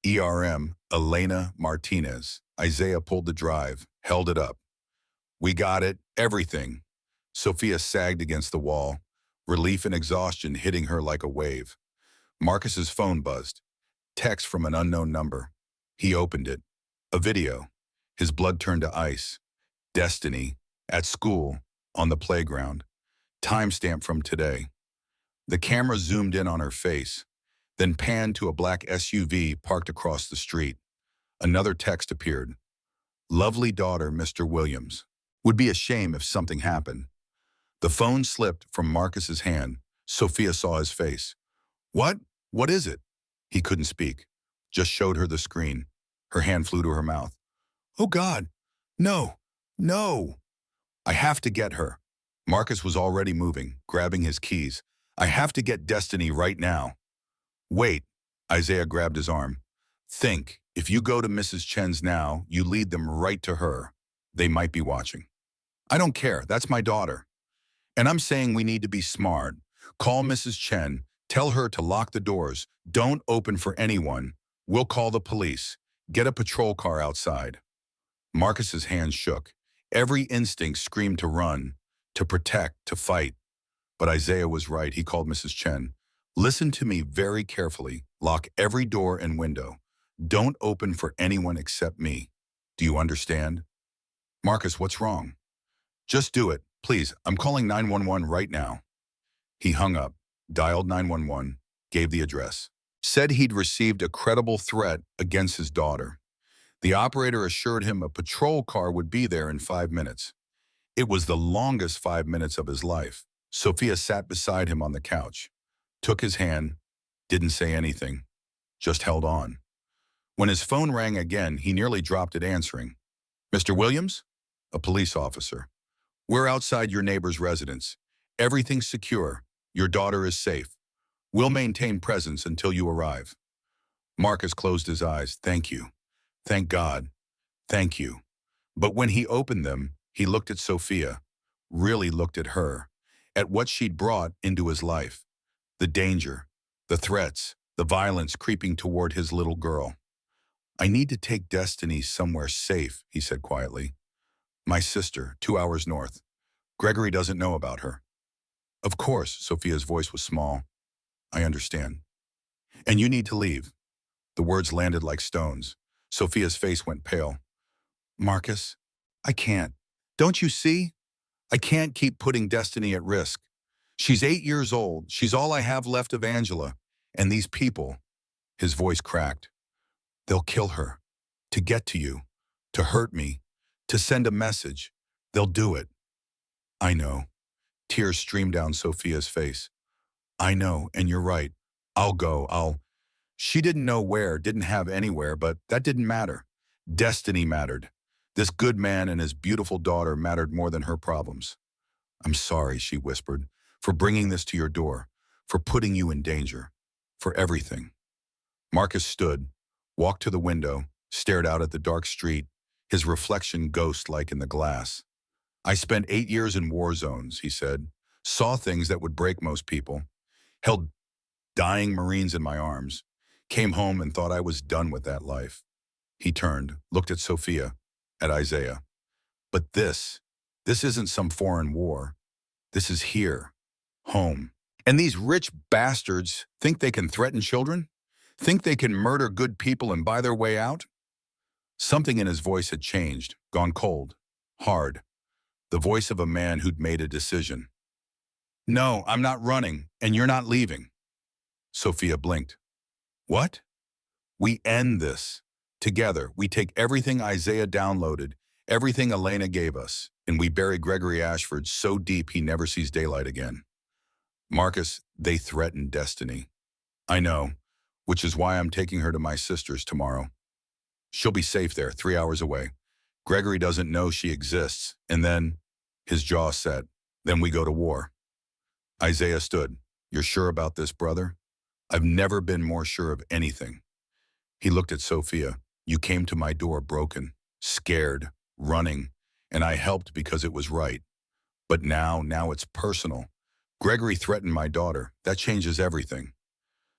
ERM, Elena Martinez. Isaiah pulled the drive, held it up. We got it, everything. Sophia sagged against the wall, relief and exhaustion hitting her like a wave. Marcus's phone buzzed. Text from an unknown number. He opened it. A video. His blood turned to ice. Destiny. At school. On the playground. Timestamp from today. The camera zoomed in on her face, then panned to a black SUV parked across the street. Another text appeared. Lovely daughter, Mr. Williams. Would be a shame if something happened. The phone slipped from Marcus's hand. Sophia saw his face. What? What is it? He couldn't speak. Just showed her the screen. Her hand flew to her mouth. Oh God, no, no. I have to get her. Marcus was already moving, grabbing his keys. I have to get Destiny right now. Wait, Isaiah grabbed his arm. Think, if you go to Mrs. Chen's now, you lead them right to her. They might be watching. I don't care, that's my daughter. And I'm saying we need to be smart. Call Mrs. Chen, tell her to lock the doors. Don't open for anyone. We'll call the police. Get a patrol car outside. Marcus's hands shook. Every instinct screamed to run, to protect, to fight. But Isaiah was right. He called Mrs. Chen. Listen to me very carefully. Lock every door and window. Don't open for anyone except me. Do you understand? Marcus, what's wrong? Just do it. Please, I'm calling 911 right now. He hung up, dialed 911, gave the address. Said he'd received a credible threat against his daughter. The operator assured him a patrol car would be there in 5 minutes. It was the longest 5 minutes of his life. Sophia sat beside him on the couch, took his hand, didn't say anything, just held on. When his phone rang again, he nearly dropped it answering. Mr. Williams? A police officer. We're outside your neighbor's residence. Everything's secure. Your daughter is safe. We'll maintain presence until you arrive. Marcus closed his eyes. Thank you. Thank God. Thank you. But when he opened them, he looked at Sophia, really looked at her, at what she'd brought into his life. The danger, the threats, the violence creeping toward his little girl. I need to take Destiny somewhere safe, he said quietly. My sister, 2 hours north. Gregory doesn't know about her. Of course, Sophia's voice was small. I understand. And you need to leave. The words landed like stones. Sophia's face went pale. Marcus, I can't. Don't you see? I can't keep putting Destiny at risk. She's 8 years old. She's all I have left of Angela. And these people, his voice cracked. They'll kill her. To get to you. To hurt me. To send a message. They'll do it. I know. Tears streamed down Sophia's face. I know, and you're right. I'll go. She didn't know where, didn't have anywhere, but that didn't matter. Destiny mattered. This good man and his beautiful daughter mattered more than her problems. I'm sorry, she whispered, for bringing this to your door, for putting you in danger, for everything. Marcus stood, walked to the window, stared out at the dark street, his reflection ghost-like in the glass. I spent 8 years in war zones, he said, saw things that would break most people, held dying Marines in my arms, came home and thought I was done with that life. He turned, looked at Sophia, at Isaiah. But this isn't some foreign war. This is here, home. And these rich bastards think they can threaten children? Think they can murder good people and buy their way out? Something in his voice had changed, gone cold, hard. The voice of a man who'd made a decision. No, I'm not running, and you're not leaving. Sophia blinked. What? We end this. Together, we take everything Isaiah downloaded, everything Elena gave us, and we bury Gregory Ashford so deep he never sees daylight again. Marcus, they threatened destiny. I know, which is why I'm taking her to my sister's tomorrow. She'll be safe there, 3 hours away. Gregory doesn't know she exists, and then, his jaw set, then we go to war. Isaiah stood. You're sure about this, brother? I've never been more sure of anything. He looked at Sophia. You came to my door broken, scared, running, and I helped because it was right. But now it's personal. Gregory threatened my daughter. That changes everything.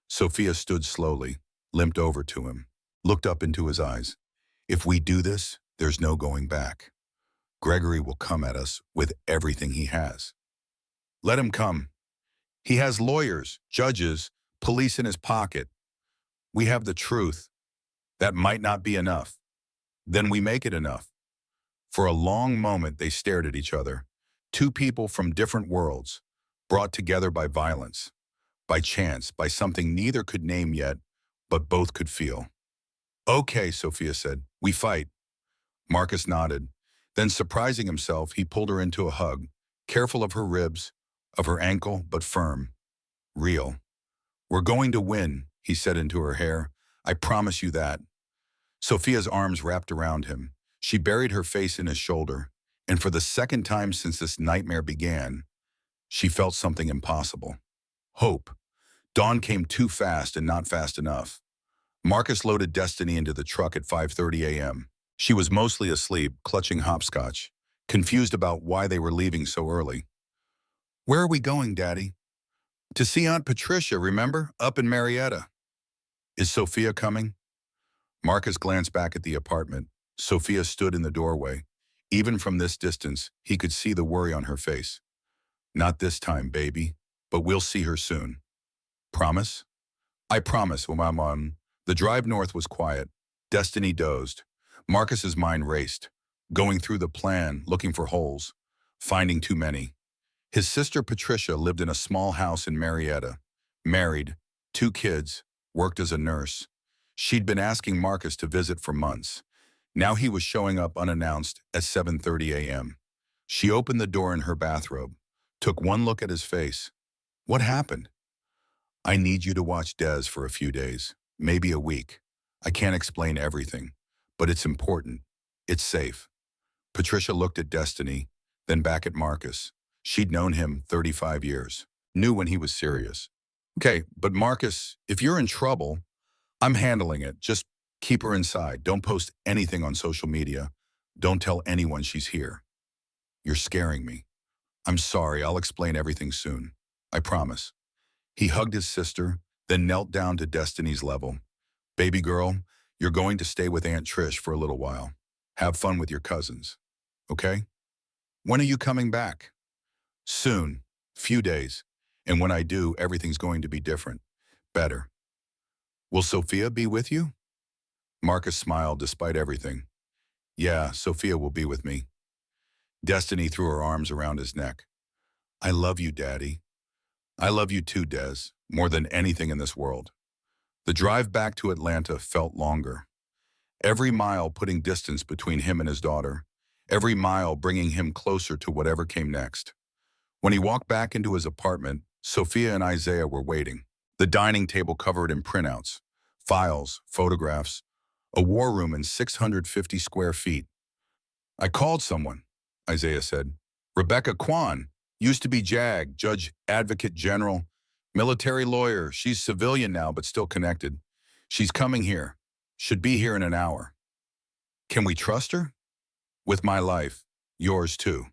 Sophia stood slowly, limped over to him, looked up into his eyes. If we do this, there's no going back. Gregory will come at us with everything he has. Let him come. He has lawyers, judges, police in his pocket. We have the truth. That might not be enough. Then we make it enough. For a long moment, they stared at each other. Two people from different worlds, brought together by violence, by chance, by something neither could name yet, but both could feel. Okay, Sophia said, we fight. Marcus nodded. Then, surprising himself, he pulled her into a hug, careful of her ribs, of her ankle, but firm. Real. We're going to win, he said into her hair. I promise you that. Sophia's arms wrapped around him. She buried her face in his shoulder, and for the second time since this nightmare began, she felt something impossible. Hope. Dawn came too fast and not fast enough. Marcus loaded Destiny into the truck at 5:30 a.m. She was mostly asleep, clutching hopscotch, confused about why they were leaving so early. Where are we going, Daddy? To see Aunt Patricia, remember? Up in Marietta. Is Sophia coming? Marcus glanced back at the apartment. Sophia stood in the doorway. Even from this distance, he could see the worry on her face. Not this time, baby, but we'll see her soon. Promise? I promise, Mom. The drive north was quiet. Destiny dozed. Marcus's mind raced, going through the plan, looking for holes, finding too many. His sister Patricia lived in a small house in Marietta, married, 2 kids, worked as a nurse. She'd been asking Marcus to visit for months. Now he was showing up unannounced at 7:30 a.m. She opened the door in her bathrobe, took one look at his face. What happened? I need you to watch Des for a few days, maybe a week. I can't explain everything, but it's important. It's safe. Patricia looked at Destiny, then back at Marcus. She'd known him 35 years, knew when he was serious. Okay, but Marcus, if you're in trouble, I'm handling it. Just keep her inside. Don't post anything on social media. Don't tell anyone she's here. You're scaring me. I'm sorry, I'll explain everything soon. I promise. He hugged his sister, then knelt down to Destiny's level. Baby girl, you're going to stay with Aunt Trish for a little while. Have fun with your cousins. Okay? When are you coming back? Soon. Few days. And when I do, everything's going to be different. Better. Will Sophia be with you? Marcus smiled despite everything. Yeah, Sophia will be with me. Destiny threw her arms around his neck. I love you, Daddy. I love you too, Des, more than anything in this world. The drive back to Atlanta felt longer. Every mile putting distance between him and his daughter. Every mile bringing him closer to whatever came next. When he walked back into his apartment, Sophia and Isaiah were waiting. The dining table covered in printouts. files, photographs, a war room in 650 square feet. I called someone, Isaiah said. Rebecca Kwan, used to be JAG, Judge Advocate General, military lawyer. She's civilian now, but still connected. She's coming here. Should be here in an hour. Can we trust her? With my life, yours too.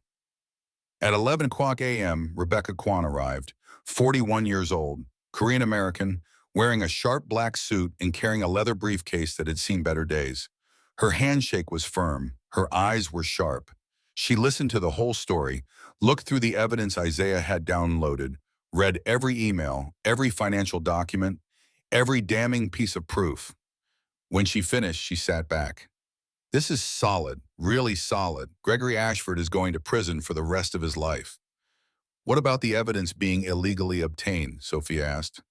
At 11 o'clock a.m., Rebecca Kwan arrived, 41 years old, Korean-American, wearing a sharp black suit and carrying a leather briefcase that had seen better days. Her handshake was firm, her eyes were sharp. She listened to the whole story, looked through the evidence Isaiah had downloaded, read every email, every financial document, every damning piece of proof. When she finished, she sat back. This is solid, really solid. Gregory Ashford is going to prison for the rest of his life. What about the evidence being illegally obtained? Sophia asked.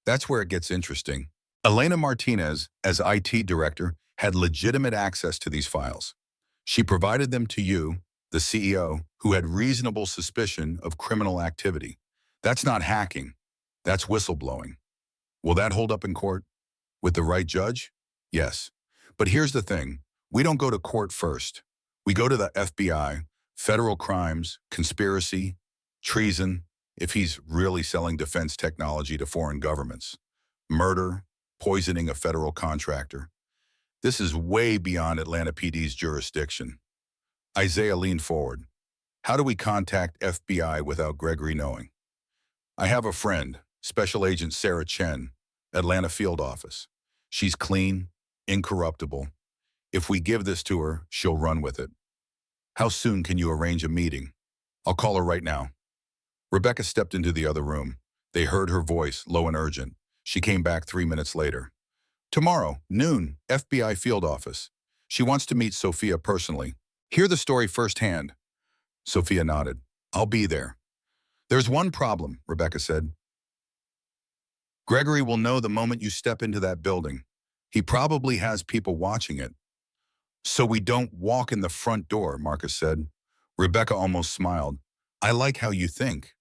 That's where it gets interesting. Elena Martinez, as IT director, had legitimate access to these files. She provided them to you, the CEO, who had reasonable suspicion of criminal activity. That's not hacking. That's whistleblowing. Will that hold up in court? With the right judge? Yes. But here's the thing. We don't go to court first. We go to the FBI, federal crimes, conspiracy, treason, if he's really selling defense technology to foreign governments, murder, poisoning a federal contractor. This is way beyond Atlanta PD's jurisdiction. Isaiah leaned forward. How do we contact FBI without Gregory knowing? I have a friend, Special Agent Sarah Chen, Atlanta Field Office. She's clean, incorruptible. If we give this to her, she'll run with it. How soon can you arrange a meeting? I'll call her right now. Rebecca stepped into the other room. They heard her voice, low and urgent. She came back 3 minutes later. Tomorrow, noon, FBI field office. She wants to meet Sophia personally. Hear the story firsthand. Sophia nodded. I'll be there. There's one problem, Rebecca said. Gregory will know the moment you step into that building. He probably has people watching it. So we don't walk in the front door, Marcus said. Rebecca almost smiled. I like how you think.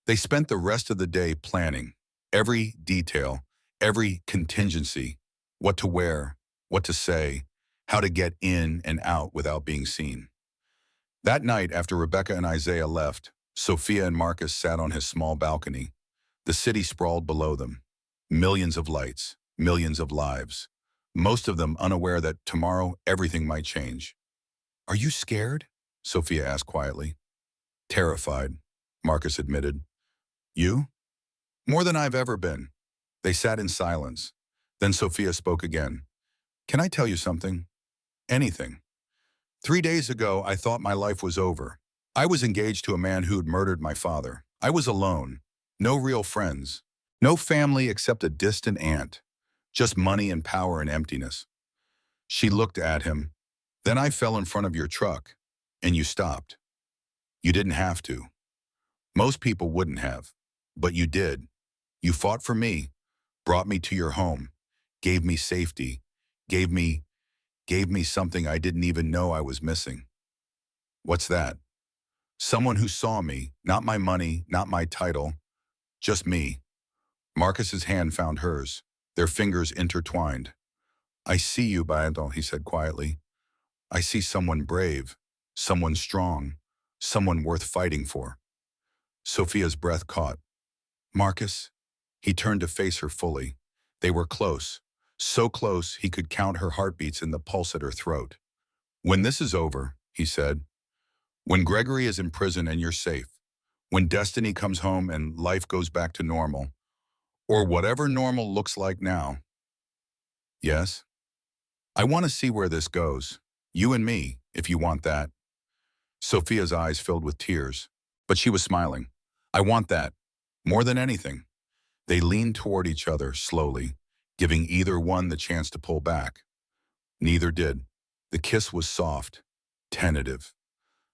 They spent the rest of the day planning. Every detail, every contingency, what to wear, what to say, how to get in and out without being seen. That night, after Rebecca and Isaiah left, Sophia and Marcus sat on his small balcony. The city sprawled below them. Millions of lights, millions of lives. Most of them unaware that tomorrow everything might change. Are you scared? Sophia asked quietly. Terrified, Marcus admitted. You? More than I've ever been. They sat in silence. Then Sophia spoke again. Can I tell you something? Anything. 3 days ago, I thought my life was over. I was engaged to a man who'd murdered my father. I was alone. No real friends. No family except a distant aunt. Just money and power and emptiness. She looked at him. Then I fell in front of your truck, and you stopped. You didn't have to. Most people wouldn't have, but you did. You fought for me, brought me to your home, gave me safety, gave me something I didn't even know I was missing. What's that? Someone who saw me, not my money, not my title, just me. Marcus's hand found hers, their fingers intertwined. I see you, Bayanto, he said quietly. I see someone brave, someone strong, someone worth fighting for. Sophia's breath caught. Marcus? He turned to face her fully. They were close, so close he could count her heartbeats in the pulse at her throat. When this is over, he said, when Gregory is in prison and you're safe, when Destiny comes home and life goes back to normal, or whatever normal looks like now. Yes? I want to see where this goes. You and me, if you want that. Sophia's eyes filled with tears, but she was smiling. I want that, more than anything. They leaned toward each other slowly, giving either one the chance to pull back. Neither did. The kiss was soft, tentative.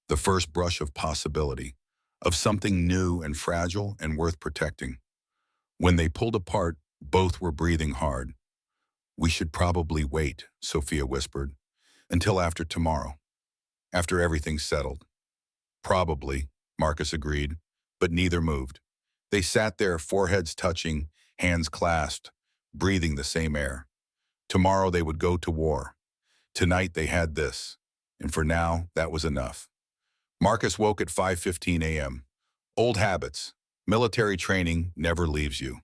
The first brush of possibility, of something new and fragile and worth protecting. When they pulled apart, both were breathing hard. We should probably wait, Sophia whispered, until after tomorrow, after everything's settled. Probably, Marcus agreed, but neither moved. They sat there, foreheads touching, hands clasped, breathing the same air. Tomorrow they would go to war. Tonight they had this. And for now, that was enough. Marcus woke at 5:15 a.m. Old habits. Military training never leaves you.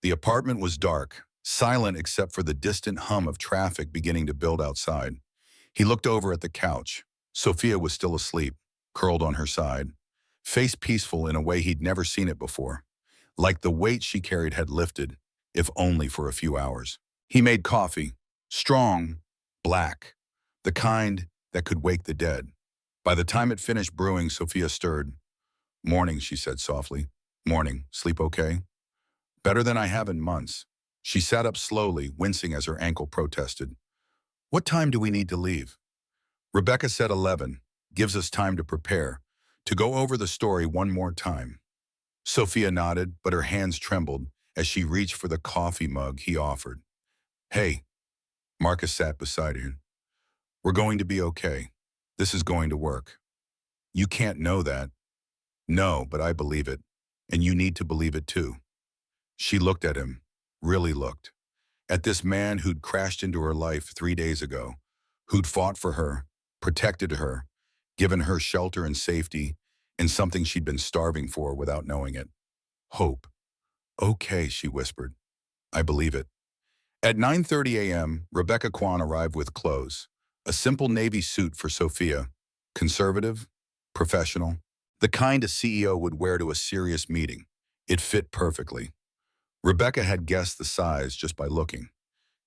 The apartment was dark, silent except for the distant hum of traffic beginning to build outside. He looked over at the couch. Sophia was still asleep, curled on her side, face peaceful in a way he'd never seen it before, like the weight she carried had lifted, if only for a few hours. He made coffee, strong, black, the kind that could wake the dead. By the time it finished brewing, Sophia stirred. "Morning," she said softly. "Morning. Sleep okay?" "Better than I have in months." She sat up slowly, wincing as her ankle protested. "What time do we need to leave?" Rebecca said 11. "Gives us time to prepare, to go over the story one more time." Sophia nodded, but her hands trembled as she reached for the coffee mug he offered. "Hey," Marcus sat beside her. "We're going to be okay. This is going to work." "You can't know that." "No, but I believe it. And you need to believe it too." She looked at him, really looked, at this man who'd crashed into her life 3 days ago, who'd fought for her, protected her, given her shelter and safety, and something she'd been starving for without knowing it. Hope. "Okay," she whispered. "I believe it." At 9:30 a.m., Rebecca Kwan arrived with clothes. A simple navy suit for Sophia. Conservative, professional, the kind a CEO would wear to a serious meeting. It fit perfectly. Rebecca had guessed the size just by looking.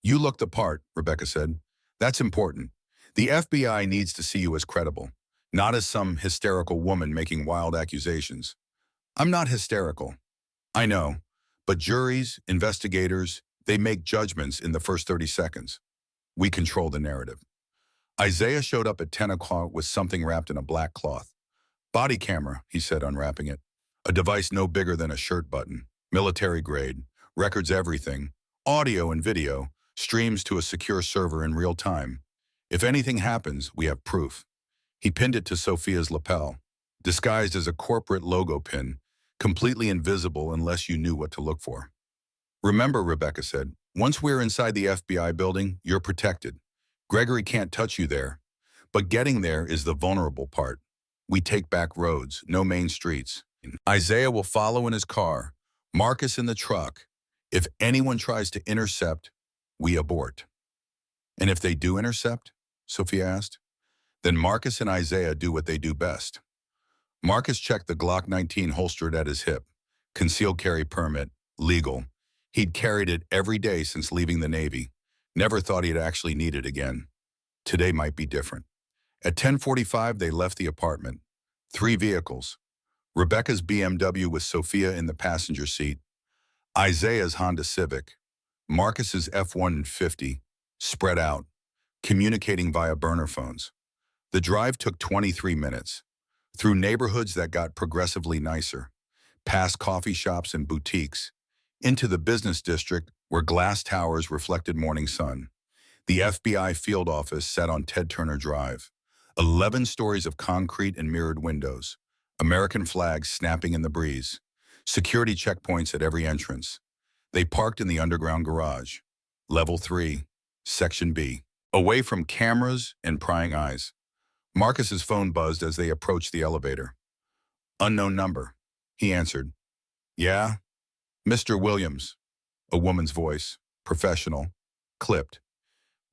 "You look the part," Rebecca said. "That's important. The FBI needs to see you as credible, not as some hysterical woman making wild accusations." "I'm not hysterical." "I know, but juries, investigators, they make judgments in the first 30 seconds. We control the narrative." Isaiah showed up at 10 o'clock with something wrapped in a black cloth. "Body camera," he said, unwrapping it. A device no bigger than a shirt button, military grade, records everything, audio and video, streams to a secure server in real time. If anything happens, we have proof. He pinned it to Sophia's lapel, disguised as a corporate logo pin, completely invisible unless you knew what to look for. "Remember," Rebecca said, "once we're inside the FBI building, you're protected. Gregory can't touch you there. But getting there is the vulnerable part. We take back roads, no main streets. Isaiah will follow in his car, Marcus in the truck. If anyone tries to intercept, we abort." "And if they do intercept?" Sophia asked. "Then Marcus and Isaiah do what they do best." Marcus checked the Glock 19 holstered at his hip. Concealed carry permit, legal. He'd carried it every day since leaving the Navy. Never thought he'd actually need it again. Today might be different. At 10:45, they left the apartment. 3 vehicles. Rebecca's BMW with Sophia in the passenger seat. Isaiah's Honda Civic. Marcus's F-150, spread out, communicating via burner phones. The drive took 23 minutes. Through neighborhoods that got progressively nicer. Past coffee shops and boutiques. Into the business district where glass towers reflected morning sun. The FBI field office sat on Ted Turner Drive. 11 stories of concrete and mirrored windows. American flags snapping in the breeze. Security checkpoints at every entrance. They parked in the underground garage. Level 3, Section B. Away from cameras and prying eyes. Marcus's phone buzzed as they approached the elevator. "Unknown number," he answered. "Yeah?" "Mr. Williams." A woman's voice, professional, clipped.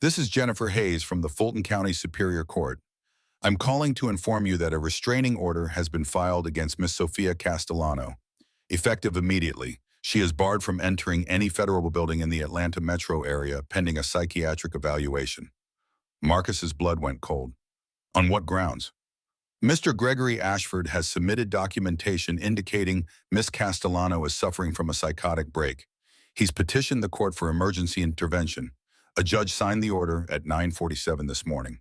"This is Jennifer Hayes from the Fulton County Superior Court. I'm calling to inform you that a restraining order has been filed against Miss Sophia Castellano. Effective immediately, she is barred from entering any federal building in the Atlanta metro area pending a psychiatric evaluation." Marcus's blood went cold. "On what grounds?" "Mr. Gregory Ashford has submitted documentation indicating Miss Castellano is suffering from a psychotic break. He's petitioned the court for emergency intervention. A judge signed the order at 9:47 this morning."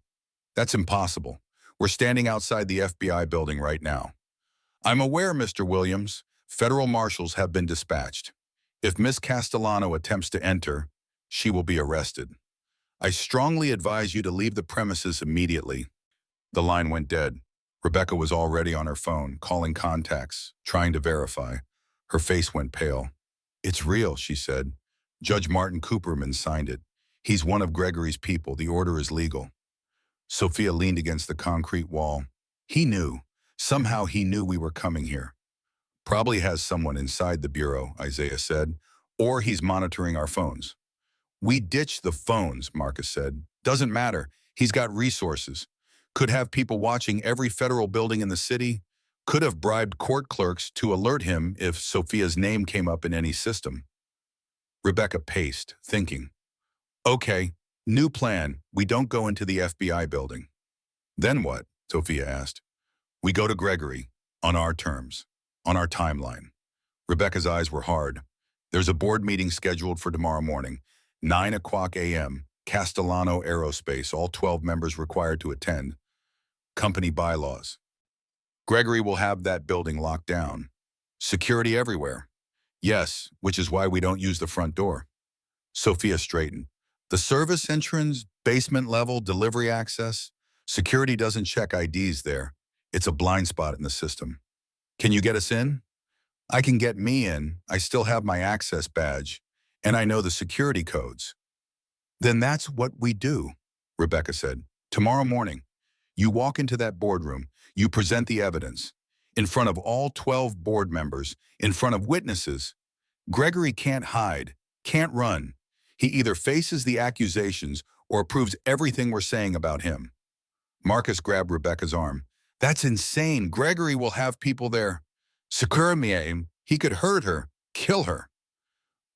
"That's impossible. We're standing outside the FBI building right now." "I'm aware, Mr. Williams. Federal marshals have been dispatched. If Miss Castellano attempts to enter, she will be arrested. I strongly advise you to leave the premises immediately." The line went dead. Rebecca was already on her phone, calling contacts, trying to verify. Her face went pale. "It's real," she said. "Judge Martin Cooperman signed it. He's one of Gregory's people. The order is legal. Sophia leaned against the concrete wall. He knew. Somehow he knew we were coming here. Probably has someone inside the bureau, Isaiah said, or he's monitoring our phones. We ditched the phones, Marcus said. Doesn't matter. He's got resources. Could have people watching every federal building in the city. Could have bribed court clerks to alert him if Sophia's name came up in any system. Rebecca paced, thinking. Okay, new plan. We don't go into the FBI building. Then what? Sophia asked. We go to Gregory, on our terms, on our timeline. Rebecca's eyes were hard. There's a board meeting scheduled for tomorrow morning, 9 o'clock a.m., Castellano Aerospace, all 12 members required to attend. Company bylaws. Gregory will have that building locked down. Security everywhere. Yes, which is why we don't use the front door. Sophia straightened. The service entrance, basement level, delivery access. Security doesn't check IDs there. It's a blind spot in the system. Can you get us in? I can get me in. I still have my access badge, and I know the security codes. Then that's what we do, Rebecca said. Tomorrow morning, you walk into that boardroom, you present the evidence, in front of all 12 board members, in front of witnesses. Gregory can't hide, can't run. He either faces the accusations or proves everything we're saying about him. Marcus grabbed Rebecca's arm. That's insane. Gregory will have people there. Security, he could hurt her, kill her.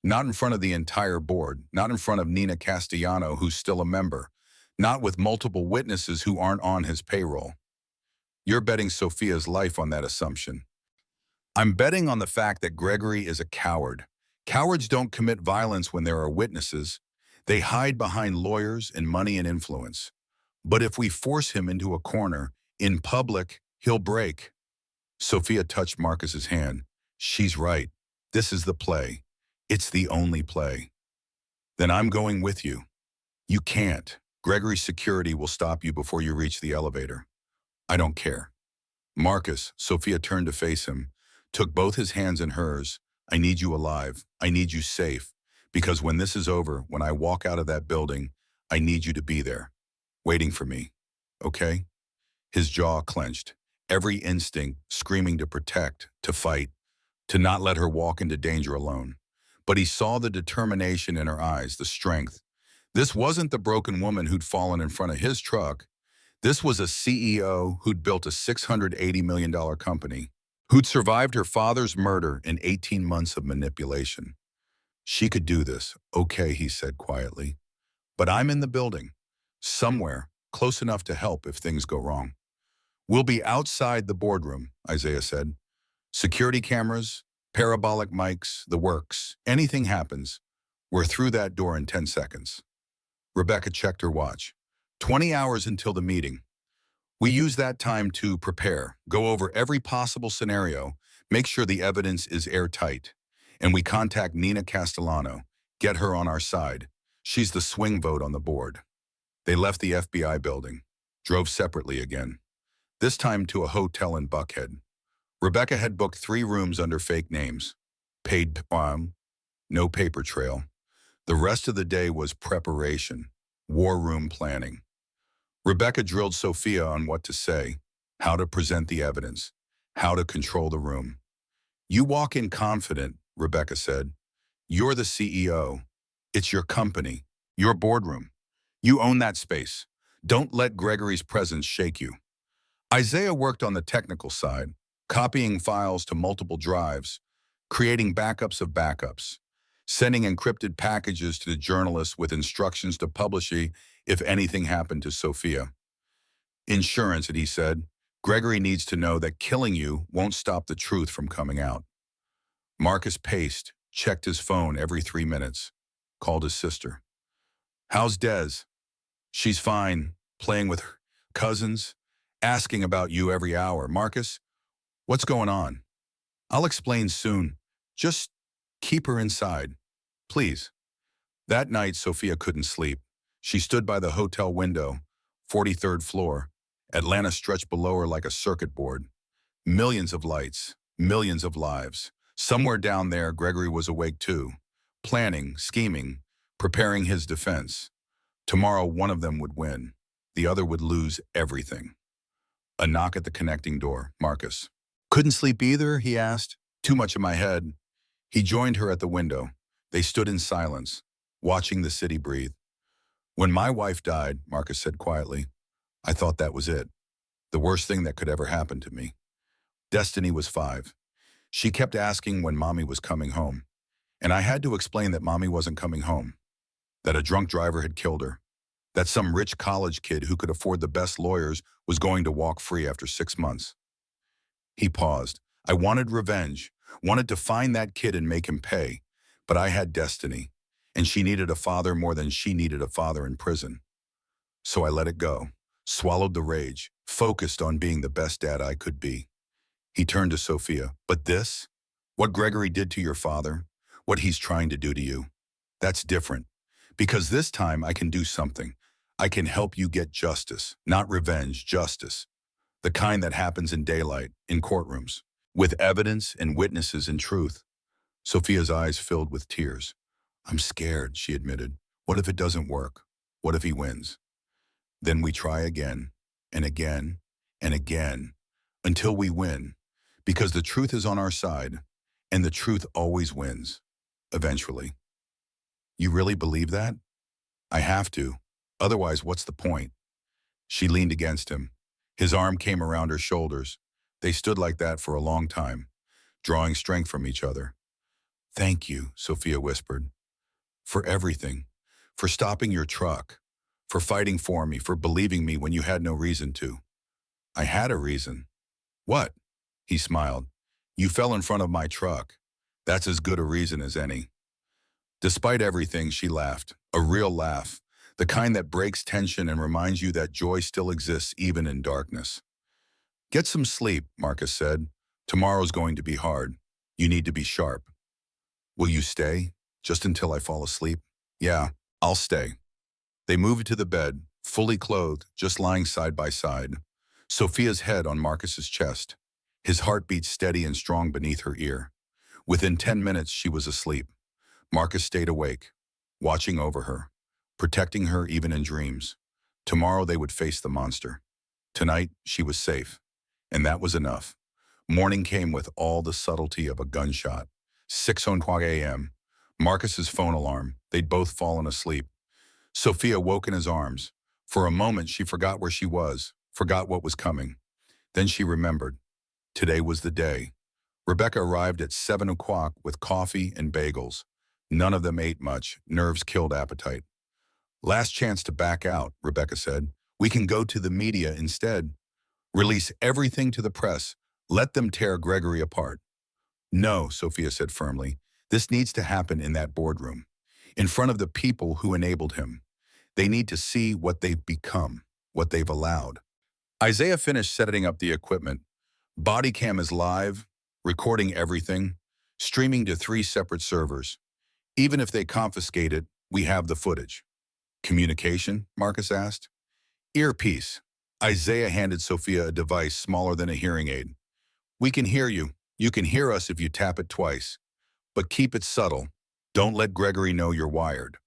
Not in front of the entire board, not in front of Nina Castellano, who's still a member, not with multiple witnesses who aren't on his payroll. You're betting Sophia's life on that assumption. I'm betting on the fact that Gregory is a coward. Cowards don't commit violence when there are witnesses. They hide behind lawyers and money and influence. But if we force him into a corner, in public, he'll break. Sophia touched Marcus's hand. She's right. This is the play. It's the only play. Then I'm going with you. You can't. Gregory's security will stop you before you reach the elevator. I don't care. Marcus, Sophia turned to face him, took both his hands in hers. I need you alive. I need you safe. Because when this is over, when I walk out of that building, I need you to be there, waiting for me. Okay? His jaw clenched, every instinct screaming to protect, to fight, to not let her walk into danger alone. But he saw the determination in her eyes, the strength. This wasn't the broken woman who'd fallen in front of his truck. This was a CEO who'd built a $680 million company, who'd survived her father's murder in 18 months of manipulation. She could do this, okay, he said quietly. But I'm in the building, somewhere, close enough to help if things go wrong. We'll be outside the boardroom, Isaiah said. Security cameras, parabolic mics, the works. Anything happens, we're through that door in 10 seconds. Rebecca checked her watch. 20 hours until the meeting. We use that time to prepare, go over every possible scenario, make sure the evidence is airtight. And we contact Nina Castellano, get her on our side. She's the swing vote on the board. They left the FBI building, drove separately again, this time to a hotel in Buckhead. Rebecca had booked 3 rooms under fake names. Paid no paper trail. The rest of the day was preparation, war room planning. Rebecca drilled Sophia on what to say, how to present the evidence, how to control the room. You walk in confident, Rebecca said. You're the CEO. It's your company, your boardroom. You own that space. Don't let Gregory's presence shake you. Isaiah worked on the technical side, copying files to multiple drives, creating backups of backups, sending encrypted packages to the journalists with instructions to publish if anything happened to Sophia. Insurance, he said. Gregory needs to know that killing you won't stop the truth from coming out. Marcus paced, checked his phone every 3 minutes, called his sister. How's Des? She's fine, playing with her cousins, asking about you every hour. Marcus, what's going on? I'll explain soon. Just keep her inside, please. That night, Sophia couldn't sleep. She stood by the hotel window, 43rd floor. Atlanta stretched below her like a circuit board. Millions of lights, millions of lives. Somewhere down there, Gregory was awake too, planning, scheming, preparing his defense. Tomorrow, one of them would win. The other would lose everything. A knock at the connecting door. Marcus. Couldn't sleep either, he asked. Too much in my head. He joined her at the window. They stood in silence, watching the city breathe. When my wife died, Marcus said quietly, I thought that was it. The worst thing that could ever happen to me. Destiny was 5. She kept asking when Mommy was coming home. And I had to explain that Mommy wasn't coming home. That a drunk driver had killed her. That some rich college kid who could afford the best lawyers was going to walk free after 6 months. He paused. I wanted revenge, wanted to find that kid and make him pay. But I had Destiny, and she needed a father more than she needed a father in prison. So I let it go, swallowed the rage, focused on being the best dad I could be. He turned to Sophia. But this? What Gregory did to your father? What he's trying to do to you? That's different. Because this time I can do something. I can help you get justice, not revenge, justice. The kind that happens in daylight, in courtrooms, with evidence and witnesses and truth. Sophia's eyes filled with tears. I'm scared, she admitted. What if it doesn't work? What if he wins? Then we try again, and again, and again, until we win. Because the truth is on our side, and the truth always wins, eventually. You really believe that? I have to. Otherwise, what's the point? She leaned against him. His arm came around her shoulders. They stood like that for a long time, drawing strength from each other. Thank you, Sophia whispered. For everything. For stopping your truck. For fighting for me, for believing me when you had no reason to. I had a reason. What? He smiled. You fell in front of my truck. That's as good a reason as any. Despite everything, she laughed. A real laugh. The kind that breaks tension and reminds you that joy still exists even in darkness. Get some sleep, Marcus said. Tomorrow's going to be hard. You need to be sharp. Will you stay? Just until I fall asleep? Yeah, I'll stay. They moved to the bed, fully clothed, just lying side by side. Sophia's head on Marcus's chest. His heartbeat steady and strong beneath her ear. Within 10 minutes, she was asleep. Marcus stayed awake, watching over her, protecting her even in dreams. Tomorrow they would face the monster. Tonight, she was safe. And that was enough. Morning came with all the subtlety of a gunshot. 6:00 a.m. Marcus's phone alarm. They'd both fallen asleep. Sophia woke in his arms. For a moment, she forgot where she was, forgot what was coming. Then she remembered. Today was the day. Rebecca arrived at 7:00 with coffee and bagels. None of them ate much. Nerves killed appetite. Last chance to back out, Rebecca said. We can go to the media instead. Release everything to the press. Let them tear Gregory apart. No, Sophia said firmly. This needs to happen in that boardroom, in front of the people who enabled him. They need to see what they've become, what they've allowed. Isaiah finished setting up the equipment. Body cam is live, recording everything, streaming to 3 separate servers. Even if they confiscate it, we have the footage. Communication? Marcus asked. Earpiece. Isaiah handed Sophia a device smaller than a hearing aid. We can hear you. You can hear us if you tap it twice. But keep it subtle. Don't let Gregory know you're wired.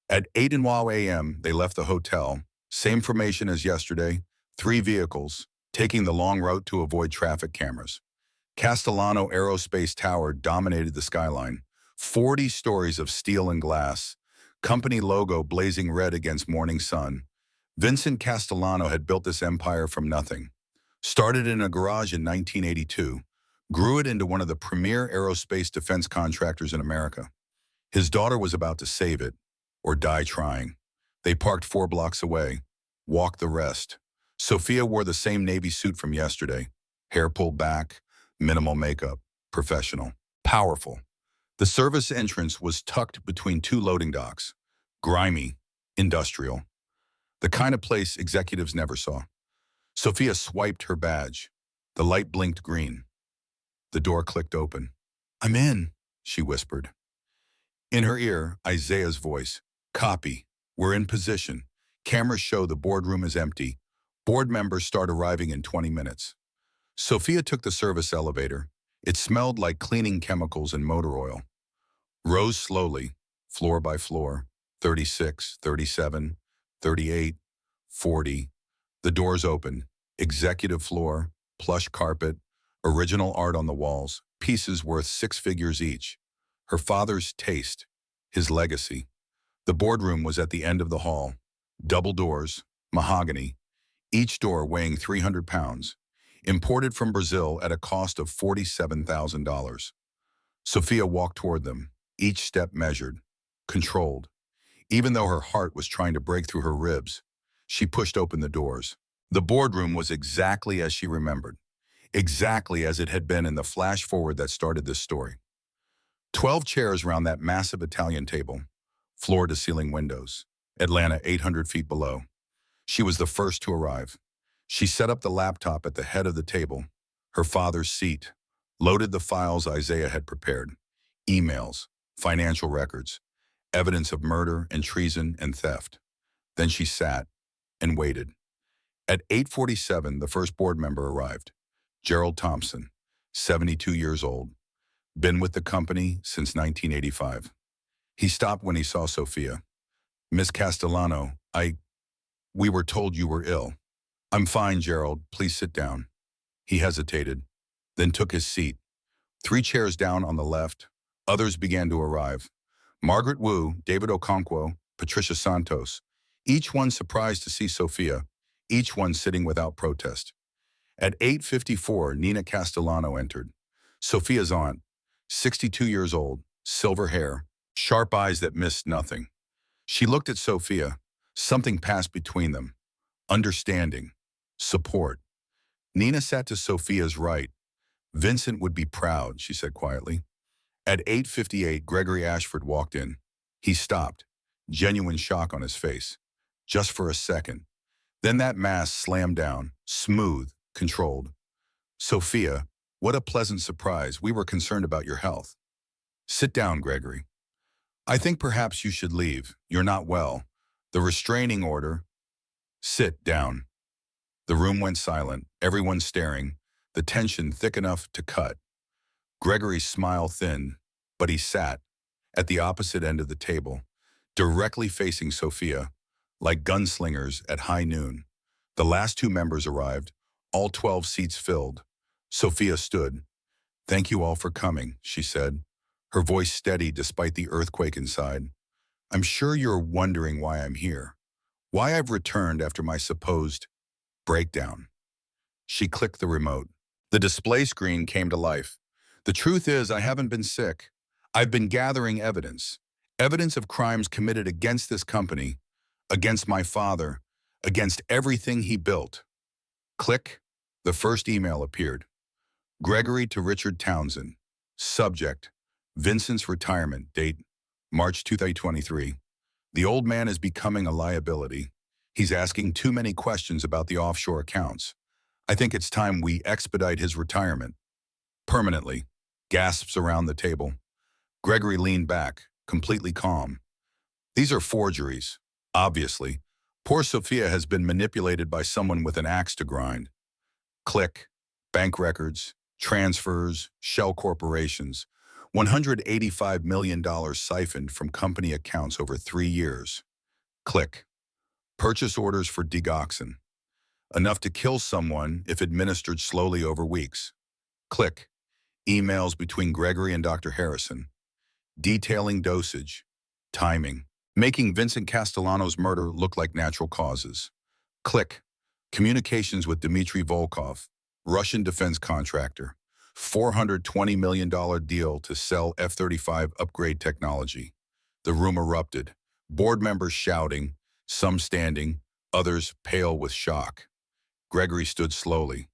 At 8:00 a.m., they left the hotel. Same formation as yesterday. 3 vehicles, taking the long route to avoid traffic cameras. Castellano Aerospace Tower dominated the skyline. 40 stories of steel and glass. Company logo blazing red against morning sun. Vincent Castellano had built this empire from nothing. Started in a garage in 1982. Grew it into one of the premier aerospace defense contractors in America. His daughter was about to save it, or die trying. They parked 4 blocks away. Walked the rest. Sophia wore the same navy suit from yesterday. Hair pulled back, minimal makeup, professional, powerful. The service entrance was tucked between 2 loading docks. Grimy, industrial. The kind of place executives never saw. Sophia swiped her badge. The light blinked green. The door clicked open. I'm in, she whispered. In her ear, Isaiah's voice. Copy. We're in position. Cameras show the boardroom is empty. Board members start arriving in 20 minutes. Sophia took the service elevator. It smelled like cleaning chemicals and motor oil. Rose slowly, floor by floor, 36, 37. 38, 40. The doors open. Executive floor, plush carpet, original art on the walls, pieces worth six figures each. Her father's taste, his legacy. The boardroom was at the end of the hall. Double doors, mahogany, each door weighing 300 pounds. Imported from Brazil at a cost of $47,000. Sophia walked toward them, each step measured, controlled. Even though her heart was trying to break through her ribs, she pushed open the doors. The boardroom was exactly as she remembered, exactly as it had been in the flash forward that started this story. 12 chairs around that massive Italian table, floor-to-ceiling windows, Atlanta 800 feet below. She was the first to arrive. She set up the laptop at the head of the table, her father's seat, loaded the files Isaiah had prepared, emails, financial records, evidence of murder and treason and theft. Then she sat and waited. At 8:47, the first board member arrived, Gerald Thompson, 72 years old, been with the company since 1985. He stopped when he saw Sophia. "Miss Castellano, we were told you were ill." "I'm fine, Gerald. Please sit down." He hesitated, then took his seat. 3 chairs down on the left, others began to arrive. Margaret Wu, David Okonkwo, Patricia Santos, each one surprised to see Sophia, each one sitting without protest. At 8:54, Nina Castellano entered. Sophia's aunt, 62 years old, silver hair, sharp eyes that missed nothing. She looked at Sophia. Something passed between them. Understanding. Support. Nina sat to Sophia's right. "Vincent would be proud," she said quietly. At 8:58, Gregory Ashford walked in. He stopped, genuine shock on his face. Just for a second. Then that mask slammed down, smooth, controlled. "Sophia, what a pleasant surprise. We were concerned about your health." "Sit down, Gregory. I think perhaps you should leave. You're not well. The restraining order." "Sit down." The room went silent, everyone staring, the tension thick enough to cut. Gregory's smile thinned, but he sat, at the opposite end of the table, directly facing Sophia, like gunslingers at high noon. The last 2 members arrived, all 12 seats filled. Sophia stood. "Thank you all for coming," she said, her voice steady despite the earthquake inside. "I'm sure you're wondering why I'm here, why I've returned after my supposed breakdown." She clicked the remote. The display screen came to life. "The truth is, I haven't been sick. I've been gathering evidence. Evidence of crimes committed against this company, against my father, against everything he built." Click. The first email appeared. Gregory to Richard Townsend. Subject: Vincent's retirement. Date: March 2023. "The old man is becoming a liability. He's asking too many questions about the offshore accounts. I think it's time we expedite his retirement. Permanently." Gasps around the table. Gregory leaned back, completely calm. "These are forgeries. Obviously. Poor Sophia has been manipulated by someone with an axe to grind." Click. Bank records, transfers, shell corporations. $185 million siphoned from company accounts over 3 years. Click. Purchase orders for digoxin. Enough to kill someone if administered slowly over weeks. Click. Emails between Gregory and Dr. Harrison. Detailing dosage, timing, making Vincent Castellano's murder look like natural causes. Click. Communications with Dmitry Volkov, Russian defense contractor. $420 million deal to sell F-35 upgrade technology. The room erupted. Board members shouting, some standing, others pale with shock. Gregory stood slowly.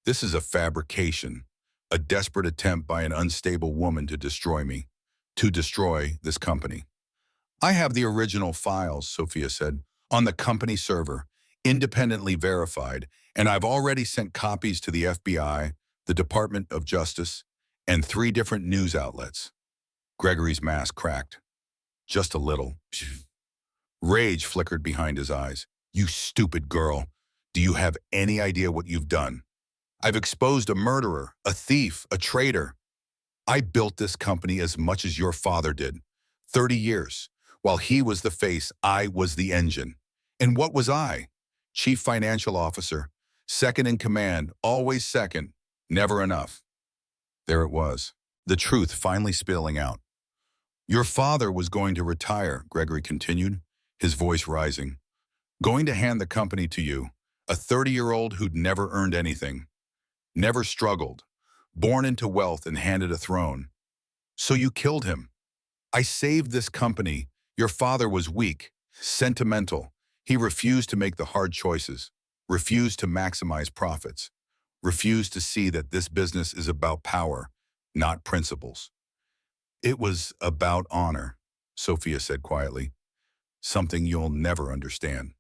"This is a fabrication, a desperate attempt by an unstable woman to destroy me, to destroy this company." "I have the original files," Sophia said, "on the company server, independently verified, and I've already sent copies to the FBI, the Department of Justice, and 3 different news outlets." Gregory's mask cracked. Just a little. Rage flickered behind his eyes. "You stupid girl. Do you have any idea what you've done? I've exposed a murderer, a thief, a traitor. I built this company as much as your father did. 30 years. While he was the face, I was the engine. And what was I? Chief Financial Officer, second in command, always second, never enough. There it was, the truth finally spilling out. Your father was going to retire, Gregory continued, his voice rising. Going to hand the company to you, a 30-year-old who'd never earned anything, never struggled, born into wealth and handed a throne. So you killed him. I saved this company. Your father was weak, sentimental. He refused to make the hard choices, refused to maximize profits, refused to see that this business is about power, not principles. It was about honor, Sophia said quietly, something you'll never understand.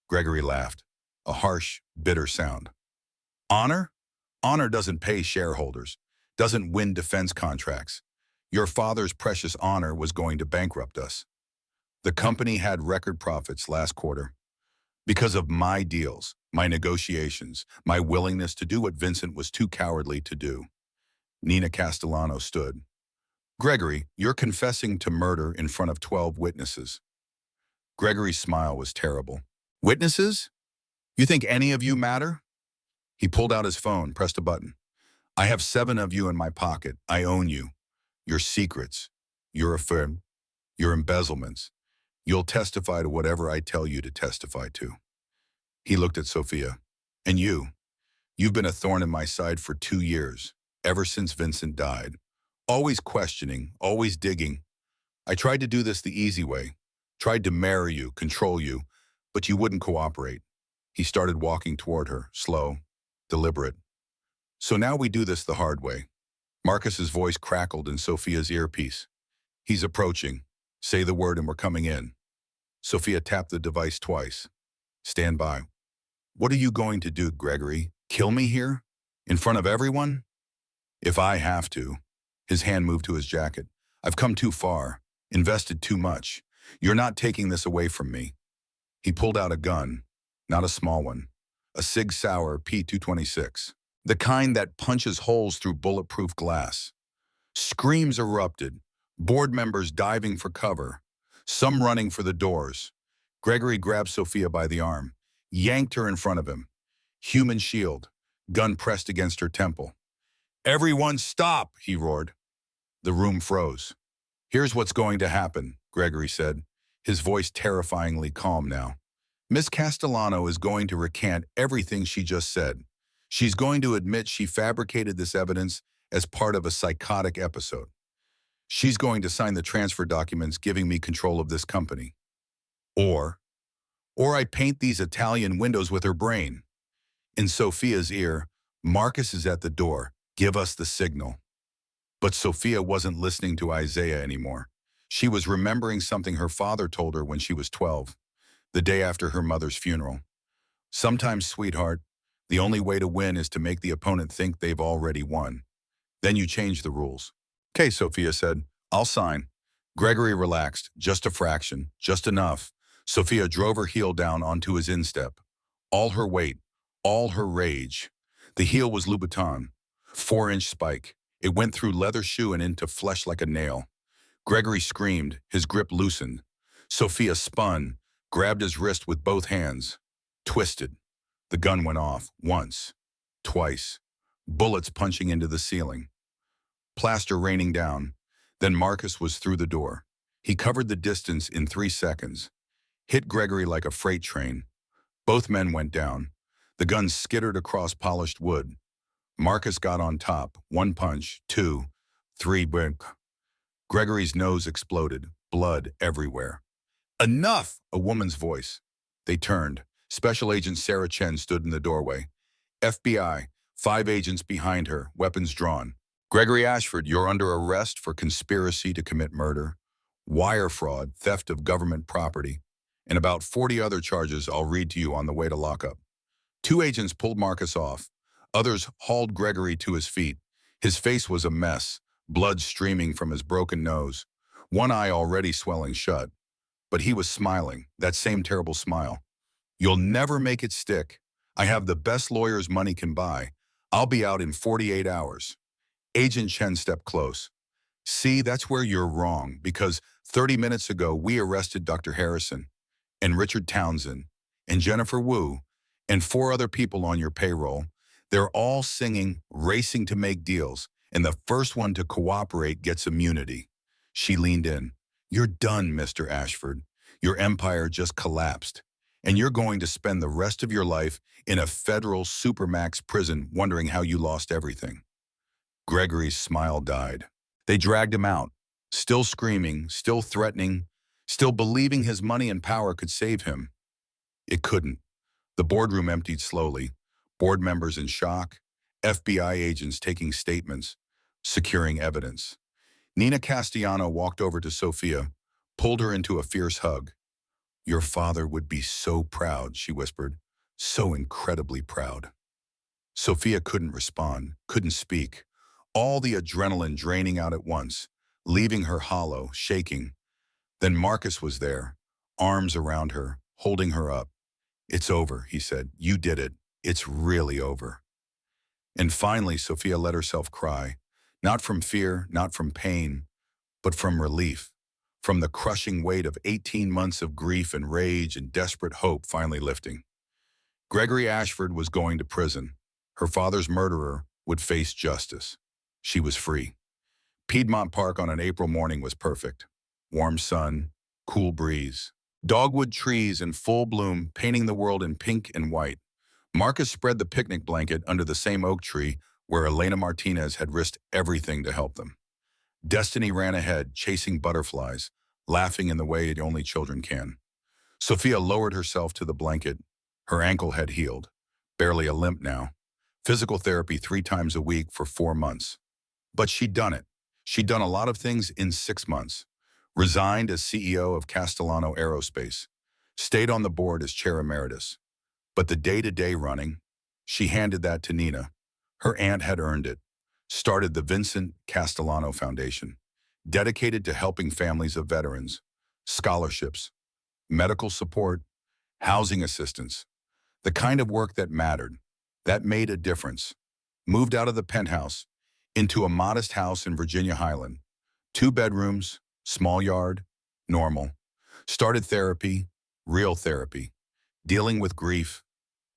Gregory laughed, a harsh, bitter sound. Honor? Honor doesn't pay shareholders, doesn't win defense contracts. Your father's precious honor was going to bankrupt us. The company had record profits last quarter because of my deals, my negotiations, my willingness to do what Vincent was too cowardly to do. Nina Castellano stood. Gregory, you're confessing to murder in front of 12 witnesses. Gregory's smile was terrible. Witnesses? You think any of you matter? He pulled out his phone, pressed a button. I have 7 of you in my pocket. I own you. Your secrets, your affirm, your embezzlements. You'll testify to whatever I tell you to testify to. He looked at Sophia. And you've been a thorn in my side for 2 years, ever since Vincent died. Always questioning, always digging. I tried to do this the easy way, tried to marry you, control you, but you wouldn't cooperate. He started walking toward her, slow, deliberate. So now we do this the hard way. Marcus's voice crackled in Sophia's earpiece. He's approaching. Say the word and we're coming in. Sophia tapped the device twice. Stand by. What are you going to do, Gregory? Kill me here? In front of everyone? If I have to. His hand moved to his jacket. I've come too far, invested too much. You're not taking this away from me. He pulled out a gun, not a small one, a Sig Sauer P226, the kind that punches holes through bulletproof glass. Screams erupted, board members diving for cover, some running for the doors. Gregory grabbed Sophia by the arm, yanked her in front of him. Human shield, gun pressed against her temple. Everyone stop, he roared. The room froze. Here's what's going to happen, Gregory said, his voice terrifyingly calm now. Miss Castellano is going to recant everything she just said. She's going to admit she fabricated this evidence as part of a psychotic episode. She's going to sign the transfer documents giving me control of this company. Or I paint these Italian windows with her brain. In Sophia's ear, Marcus is at the door. Give us the signal. But Sophia wasn't listening to Isaiah anymore. She was remembering something her father told her when she was 12, the day after her mother's funeral. Sometimes, sweetheart, the only way to win is to make the opponent think they've already won. Then you change the rules. Okay, Sophia said, I'll sign. Gregory relaxed, just a fraction, just enough. Sophia drove her heel down onto his instep. All her weight, all her rage. The heel was Louboutin, 4-inch spike. It went through leather shoe and into flesh like a nail. Gregory screamed, his grip loosened. Sophia spun, grabbed his wrist with both hands. Twisted. The gun went off, once, twice. Bullets punching into the ceiling. Plaster raining down. Then Marcus was through the door. He covered the distance in 3 seconds. Hit Gregory like a freight train. Both men went down. The gun skittered across polished wood. Marcus got on top. 1 punch, 2, 3, brink. Gregory's nose exploded. Blood everywhere. Enough! A woman's voice. They turned. Special Agent Sarah Chen stood in the doorway. FBI, 5 agents behind her, weapons drawn. Gregory Ashford, you're under arrest for conspiracy to commit murder, wire fraud, theft of government property, and about 40 other charges I'll read to you on the way to lockup. 2 agents pulled Marcus off. Others hauled Gregory to his feet. His face was a mess, blood streaming from his broken nose, one eye already swelling shut. But he was smiling, that same terrible smile. You'll never make it stick. I have the best lawyers money can buy. I'll be out in 48 hours. Agent Chen stepped close. See, that's where you're wrong, because 30 minutes ago we arrested Dr. Harrison. and Richard Townsend, and Jennifer Wu, and 4 other people on your payroll. They're all singing, racing to make deals, and the first one to cooperate gets immunity. She leaned in. You're done, Mr. Ashford. Your empire just collapsed, and you're going to spend the rest of your life in a federal supermax prison wondering how you lost everything. Gregory's smile died. They dragged him out, still screaming, still threatening, still believing his money and power could save him. It couldn't. The boardroom emptied slowly, board members in shock, FBI agents taking statements, securing evidence. Nina Castellano walked over to Sophia, pulled her into a fierce hug. Your father would be so proud, she whispered, so incredibly proud. Sophia couldn't respond, couldn't speak, all the adrenaline draining out at once, leaving her hollow, shaking. Then Marcus was there, arms around her, holding her up. It's over, he said. You did it. It's really over. And finally, Sophia let herself cry, not from fear, not from pain, but from relief, from the crushing weight of 18 months of grief and rage and desperate hope finally lifting. Gregory Ashford was going to prison. Her father's murderer would face justice. She was free. Piedmont Park on an April morning was perfect. Warm sun, cool breeze. Dogwood trees in full bloom, painting the world in pink and white. Marcus spread the picnic blanket under the same oak tree where Elena Martinez had risked everything to help them. Destiny ran ahead, chasing butterflies, laughing in the way only children can. Sophia lowered herself to the blanket. Her ankle had healed, barely a limp now. Physical therapy 3 times a week for 4 months. But she'd done it. She'd done a lot of things in 6 months. Resigned as CEO of Castellano Aerospace. Stayed on the board as chair emeritus. But the day-to-day running, she handed that to Nina. Her aunt had earned it. Started the Vincent Castellano Foundation, dedicated to helping families of veterans, scholarships, medical support, housing assistance, the kind of work that mattered, that made a difference. Moved out of the penthouse into a modest house in Virginia Highland. 2 bedrooms, small yard, normal. Started therapy, real therapy, dealing with grief,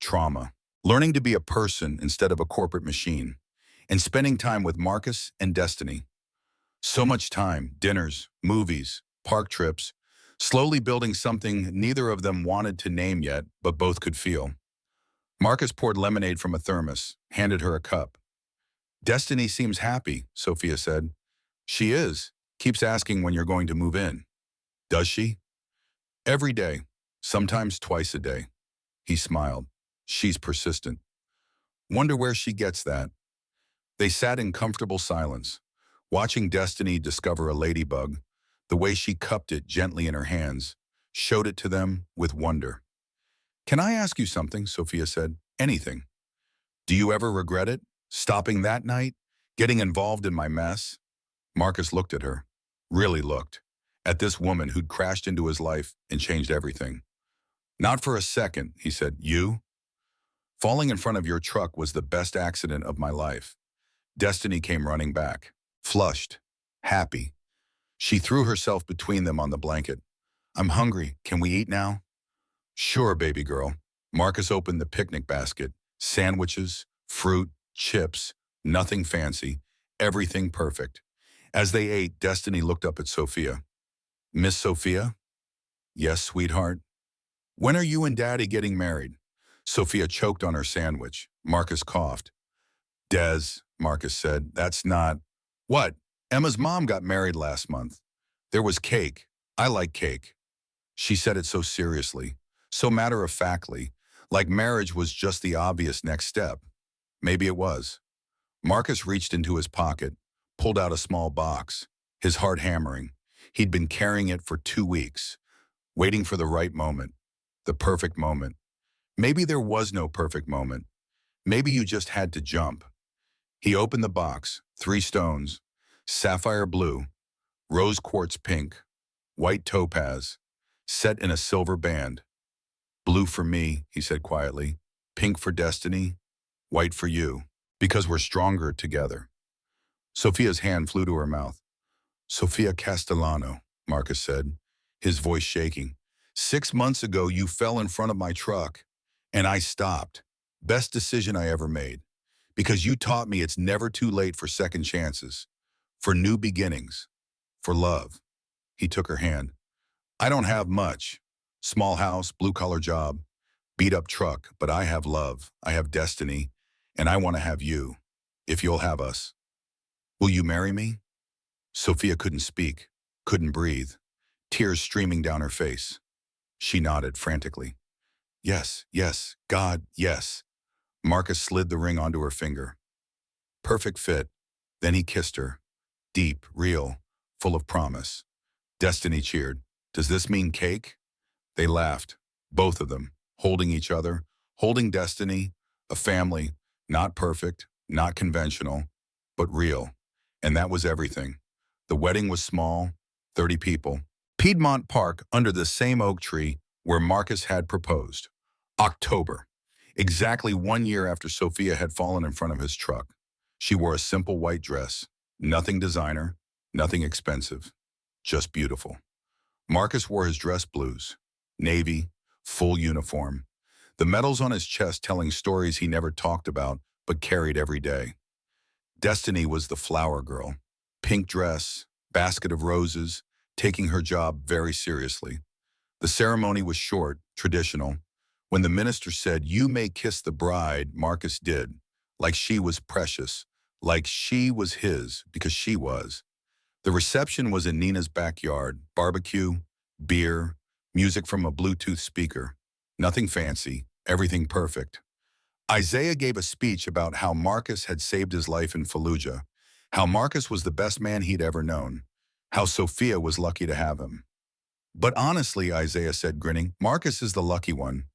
trauma, learning to be a person instead of a corporate machine, and spending time with Marcus and Destiny. So much time, dinners, movies, park trips, slowly building something neither of them wanted to name yet, but both could feel. Marcus poured lemonade from a thermos, handed her a cup. Destiny seems happy, Sophia said. She is. Keeps asking when you're going to move in. Does she? Every day, sometimes twice a day. He smiled. She's persistent. Wonder where she gets that. They sat in comfortable silence, watching Destiny discover a ladybug. The way she cupped it gently in her hands, showed it to them with wonder. Can I ask you something? Sophia said. Anything. Do you ever regret it? Stopping that night? Getting involved in my mess? Marcus looked at her. Really looked. At this woman who'd crashed into his life and changed everything. Not for a second, he said. You? Falling in front of your truck was the best accident of my life. Destiny came running back. Flushed. Happy. She threw herself between them on the blanket. I'm hungry. Can we eat now? Sure, baby girl. Marcus opened the picnic basket. Sandwiches, fruit, chips, nothing fancy, everything perfect. As they ate, Destiny looked up at Sophia. Miss Sophia? Yes, sweetheart. When are you and Daddy getting married? Sophia choked on her sandwich. Marcus coughed. Des, Marcus said, that's not... What? Emma's mom got married last month. There was cake. I like cake. She said it so seriously, so matter-of-factly, like marriage was just the obvious next step. Maybe it was. Marcus reached into his pocket, pulled out a small box, his heart hammering. He'd been carrying it for 2 weeks, waiting for the right moment, the perfect moment. Maybe there was no perfect moment. Maybe you just had to jump. He opened the box, 3 stones, sapphire blue, rose quartz pink, white topaz, set in a silver band. Blue for me, he said quietly, pink for Destiny, white for you, because we're stronger together. Sophia's hand flew to her mouth. Sophia Castellano, Marcus said, his voice shaking. 6 months ago, you fell in front of my truck, and I stopped. Best decision I ever made. Because you taught me it's never too late for second chances, for new beginnings, for love." He took her hand. "I don't have much. Small house, blue-collar job, beat-up truck, but I have love, I have destiny, and I want to have you, if you'll have us. Will you marry me?" Sophia couldn't speak, couldn't breathe, tears streaming down her face. She nodded frantically. "Yes, yes, God, yes." Marcus slid the ring onto her finger. Perfect fit. Then he kissed her. Deep, real, full of promise. Destiny cheered. "Does this mean cake?" They laughed, both of them, holding each other, holding destiny, a family, not perfect, not conventional, but real. And that was everything. The wedding was small, 30 people. Piedmont Park, under the same oak tree where Marcus had proposed. October. Exactly 1 year after Sophia had fallen in front of his truck. She wore a simple white dress. Nothing designer, nothing expensive. Just beautiful. Marcus wore his dress blues. Navy, full uniform. The medals on his chest telling stories he never talked about, but carried every day. Destiny was the flower girl. Pink dress, basket of roses, taking her job very seriously. The ceremony was short, traditional. When the minister said, "You may kiss the bride," Marcus did, like she was precious, like she was his, because she was. The reception was in Nina's backyard, barbecue, beer, music from a Bluetooth speaker. Nothing fancy, everything perfect. Isaiah gave a speech about how Marcus had saved his life in Fallujah, how Marcus was the best man he'd ever known, how Sophia was lucky to have him. "But honestly," Isaiah said, grinning, "Marcus is the lucky one.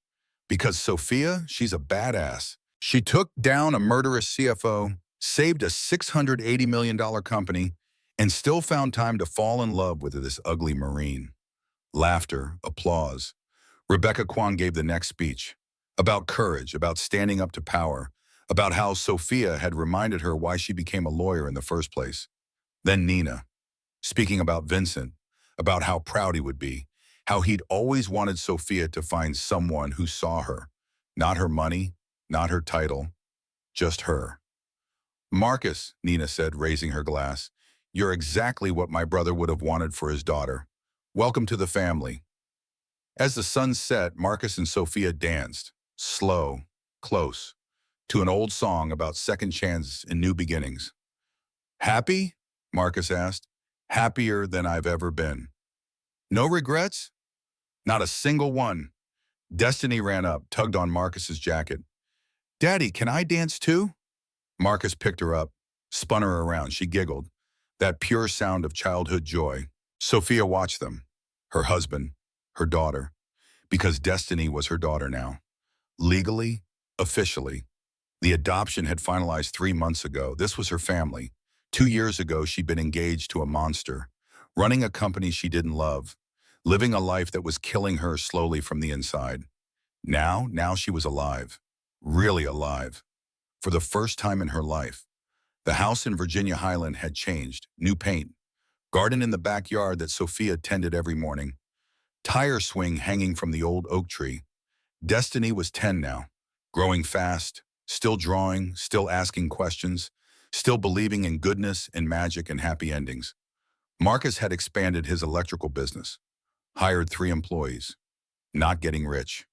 Because Sophia, she's a badass. She took down a murderous CFO, saved a $680 million company, and still found time to fall in love with this ugly Marine." Laughter, applause. Rebecca Kwan gave the next speech about courage, about standing up to power, about how Sophia had reminded her why she became a lawyer in the first place. Then Nina, speaking about Vincent, about how proud he would be, how he'd always wanted Sophia to find someone who saw her, not her money, not her title, just her. "Marcus," Nina said, raising her glass, "you're exactly what my brother would have wanted for his daughter. Welcome to the family." As the sun set, Marcus and Sophia danced, slow, close, to an old song about second chances and new beginnings. "Happy?" Marcus asked. "Happier than I've ever been." "No regrets?" "Not a single one." Destiny ran up, tugged on Marcus's jacket. "Daddy, can I dance too?" Marcus picked her up, spun her around. She giggled, that pure sound of childhood joy. Sophia watched them, her husband, her daughter, because Destiny was her daughter now. Legally, officially. The adoption had finalized 3 months ago. This was her family. 2 years ago, she'd been engaged to a monster, running a company she didn't love, living a life that was killing her slowly from the inside. Now she was alive, really alive. For the first time in her life, the house in Virginia Highland had changed, new paint, garden in the backyard that Sophia tended every morning, tire swing hanging from the old oak tree. Destiny was 10 now, growing fast, still drawing, still asking questions, still believing in goodness and magic and happy endings. Marcus had expanded his electrical business, hired 3 employees, not getting rich,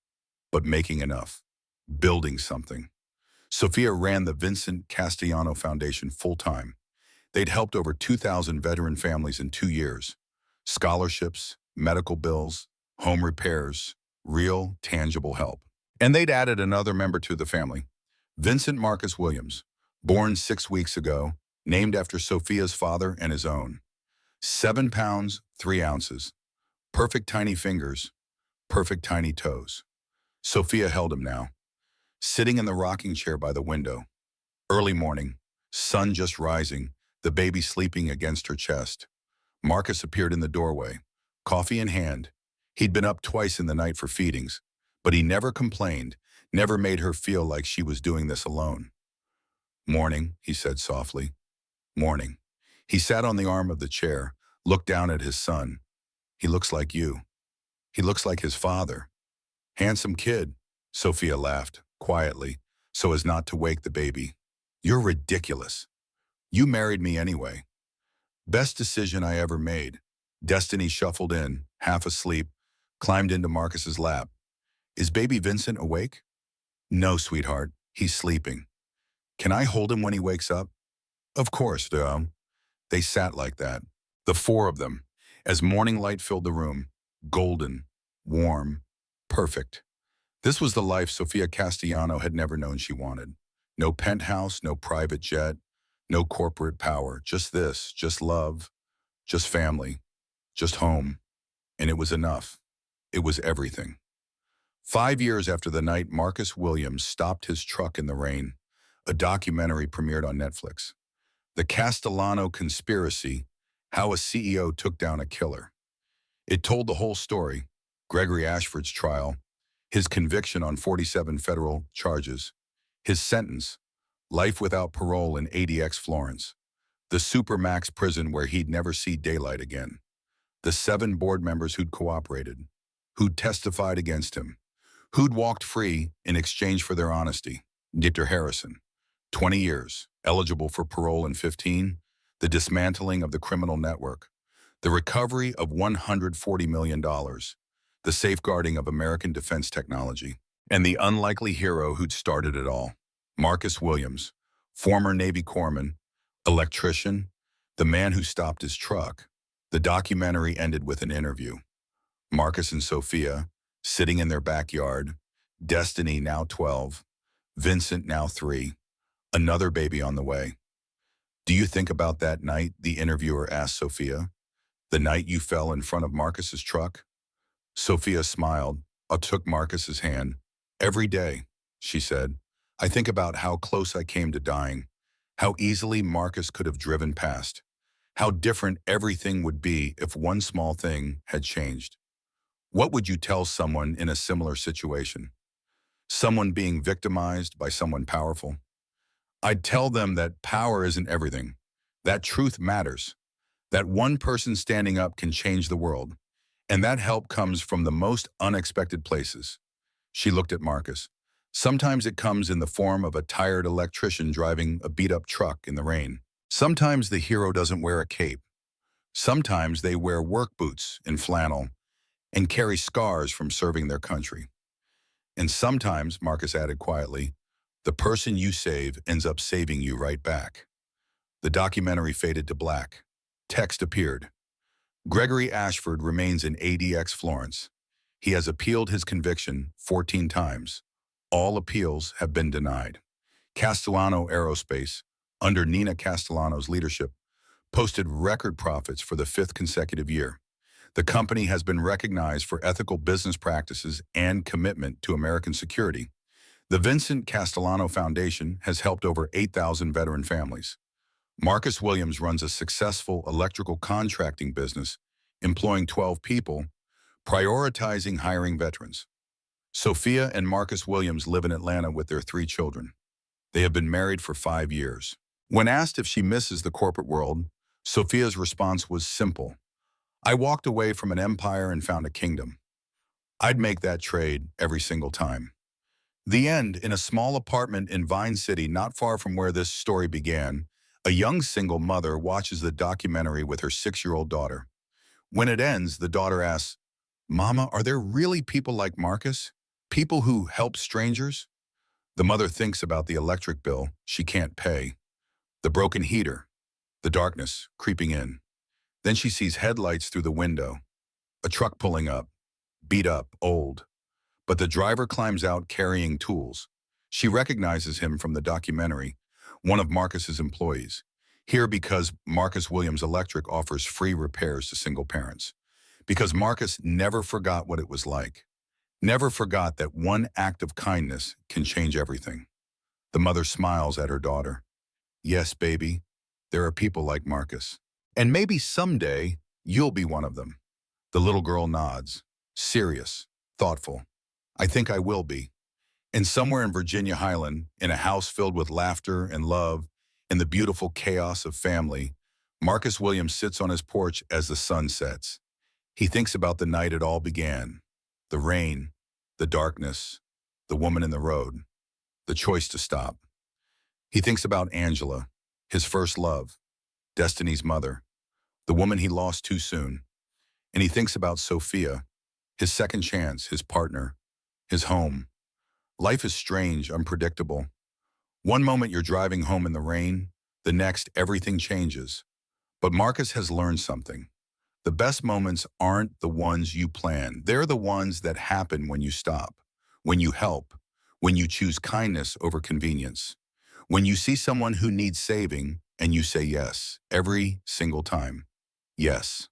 but making enough, building something. Sophia ran the Vincent Castellano Foundation full-time. They'd helped over 2,000 veteran families in 2 years. Scholarships, medical bills, home repairs, real, tangible help. And they'd added another member to the family, Vincent Marcus Williams, born 6 weeks ago, named after Sophia's father and his own. 7 pounds, 3 ounces. Perfect tiny fingers, perfect tiny toes. Sophia held him now, sitting in the rocking chair by the window. Early morning, sun just rising, the baby sleeping against her chest. Marcus appeared in the doorway, coffee in hand. He'd been up twice in the night for feedings, but he never complained, never made her feel like she was doing this alone. "Morning," he said softly. "Morning." He sat on the arm of the chair, looked down at his son. "He looks like you." He looks like his father. Handsome kid, Sophia laughed, quietly, so as not to wake the baby. You're ridiculous. You married me anyway. Best decision I ever made. Destiny shuffled in, half asleep, climbed into Marcus's lap. Is baby Vincent awake? No, sweetheart, he's sleeping. Can I hold him when he wakes up? Of course, though. They sat like that, the four of them, as morning light filled the room, golden, warm, perfect. This was the life Sofia Castellano had never known she wanted. No penthouse, no private jet, no corporate power, just this, just love, just family, just home. And it was enough. It was everything. 5 years after the night Marcus Williams stopped his truck in the rain, a documentary premiered on Netflix. The Castellano Conspiracy, How a CEO Took Down a Killer. It told the whole story, Gregory Ashford's trial, his conviction on 47 federal charges, his sentence, life without parole in ADX Florence, the supermax prison where he'd never see daylight again, the 7 board members who'd cooperated, who'd testified against him, who'd walked free in exchange for their honesty. Dr. Harrison, 20 years, eligible for parole in 15, the dismantling of the criminal network, the recovery of $140 million, the safeguarding of American defense technology, and the unlikely hero who'd started it all, Marcus Williams, former Navy corpsman, electrician, the man who stopped his truck. The documentary ended with an interview. Marcus and Sophia, sitting in their backyard, Destiny now 12, Vincent now 3, another baby on the way. Do you think about that night, the interviewer asked Sophia, the night you fell in front of Marcus's truck? Sophia smiled, took Marcus's hand. Every day, she said, I think about how close I came to dying, how easily Marcus could have driven past, how different everything would be if one small thing had changed. What would you tell someone in a similar situation? Someone being victimized by someone powerful? I'd tell them that power isn't everything, that truth matters, that one person standing up can change the world, and that help comes from the most unexpected places. She looked at Marcus. Sometimes it comes in the form of a tired electrician driving a beat-up truck in the rain. Sometimes the hero doesn't wear a cape. Sometimes they wear work boots and flannel and carry scars from serving their country. And sometimes, Marcus added quietly, the person you save ends up saving you right back. The documentary faded to black. Text appeared. Gregory Ashford remains in ADX Florence. He has appealed his conviction 14 times. All appeals have been denied. Castellano Aerospace, under Nina Castellano's leadership, posted record profits for the 5th consecutive year. The company has been recognized for ethical business practices and commitment to American security. The Vincent Castellano Foundation has helped over 8,000 veteran families. Marcus Williams runs a successful electrical contracting business, employing 12 people, prioritizing hiring veterans. Sophia and Marcus Williams live in Atlanta with their 3 children. They have been married for 5 years. When asked if she misses the corporate world, Sophia's response was simple. I walked away from an empire and found a kingdom. I'd make that trade every single time. The end, in a small apartment in Vine City, not far from where this story began, a young single mother watches the documentary with her 6-year-old daughter. When it ends, the daughter asks, Mama, are there really people like Marcus? People who help strangers? The mother thinks about the electric bill she can't pay, the broken heater, the darkness creeping in. Then she sees headlights through the window, a truck pulling up, beat up, old. But the driver climbs out carrying tools. She recognizes him from the documentary, one of Marcus's employees, here because Marcus Williams Electric offers free repairs to single parents. Because Marcus never forgot what it was like, never forgot that one act of kindness can change everything. The mother smiles at her daughter. Yes, baby, there are people like Marcus. And maybe someday you'll be one of them. The little girl nods, serious, thoughtful. I think I will be. And somewhere in Virginia Highland, in a house filled with laughter and love, in the beautiful chaos of family, Marcus Williams sits on his porch as the sun sets. He thinks about the night it all began, The rain, the darkness, the woman in the road, the choice to stop. He thinks about Angela, his first love, Destiny's mother, the woman he lost too soon. And he thinks about Sophia, his second chance, his partner, his home. Life is strange, unpredictable. One moment you're driving home in the rain, the next everything changes. But Marcus has learned something. The best moments aren't the ones you plan. They're the ones that happen when you stop, when you help, when you choose kindness over convenience, when you see someone who needs saving and you say yes, every single time. Yes.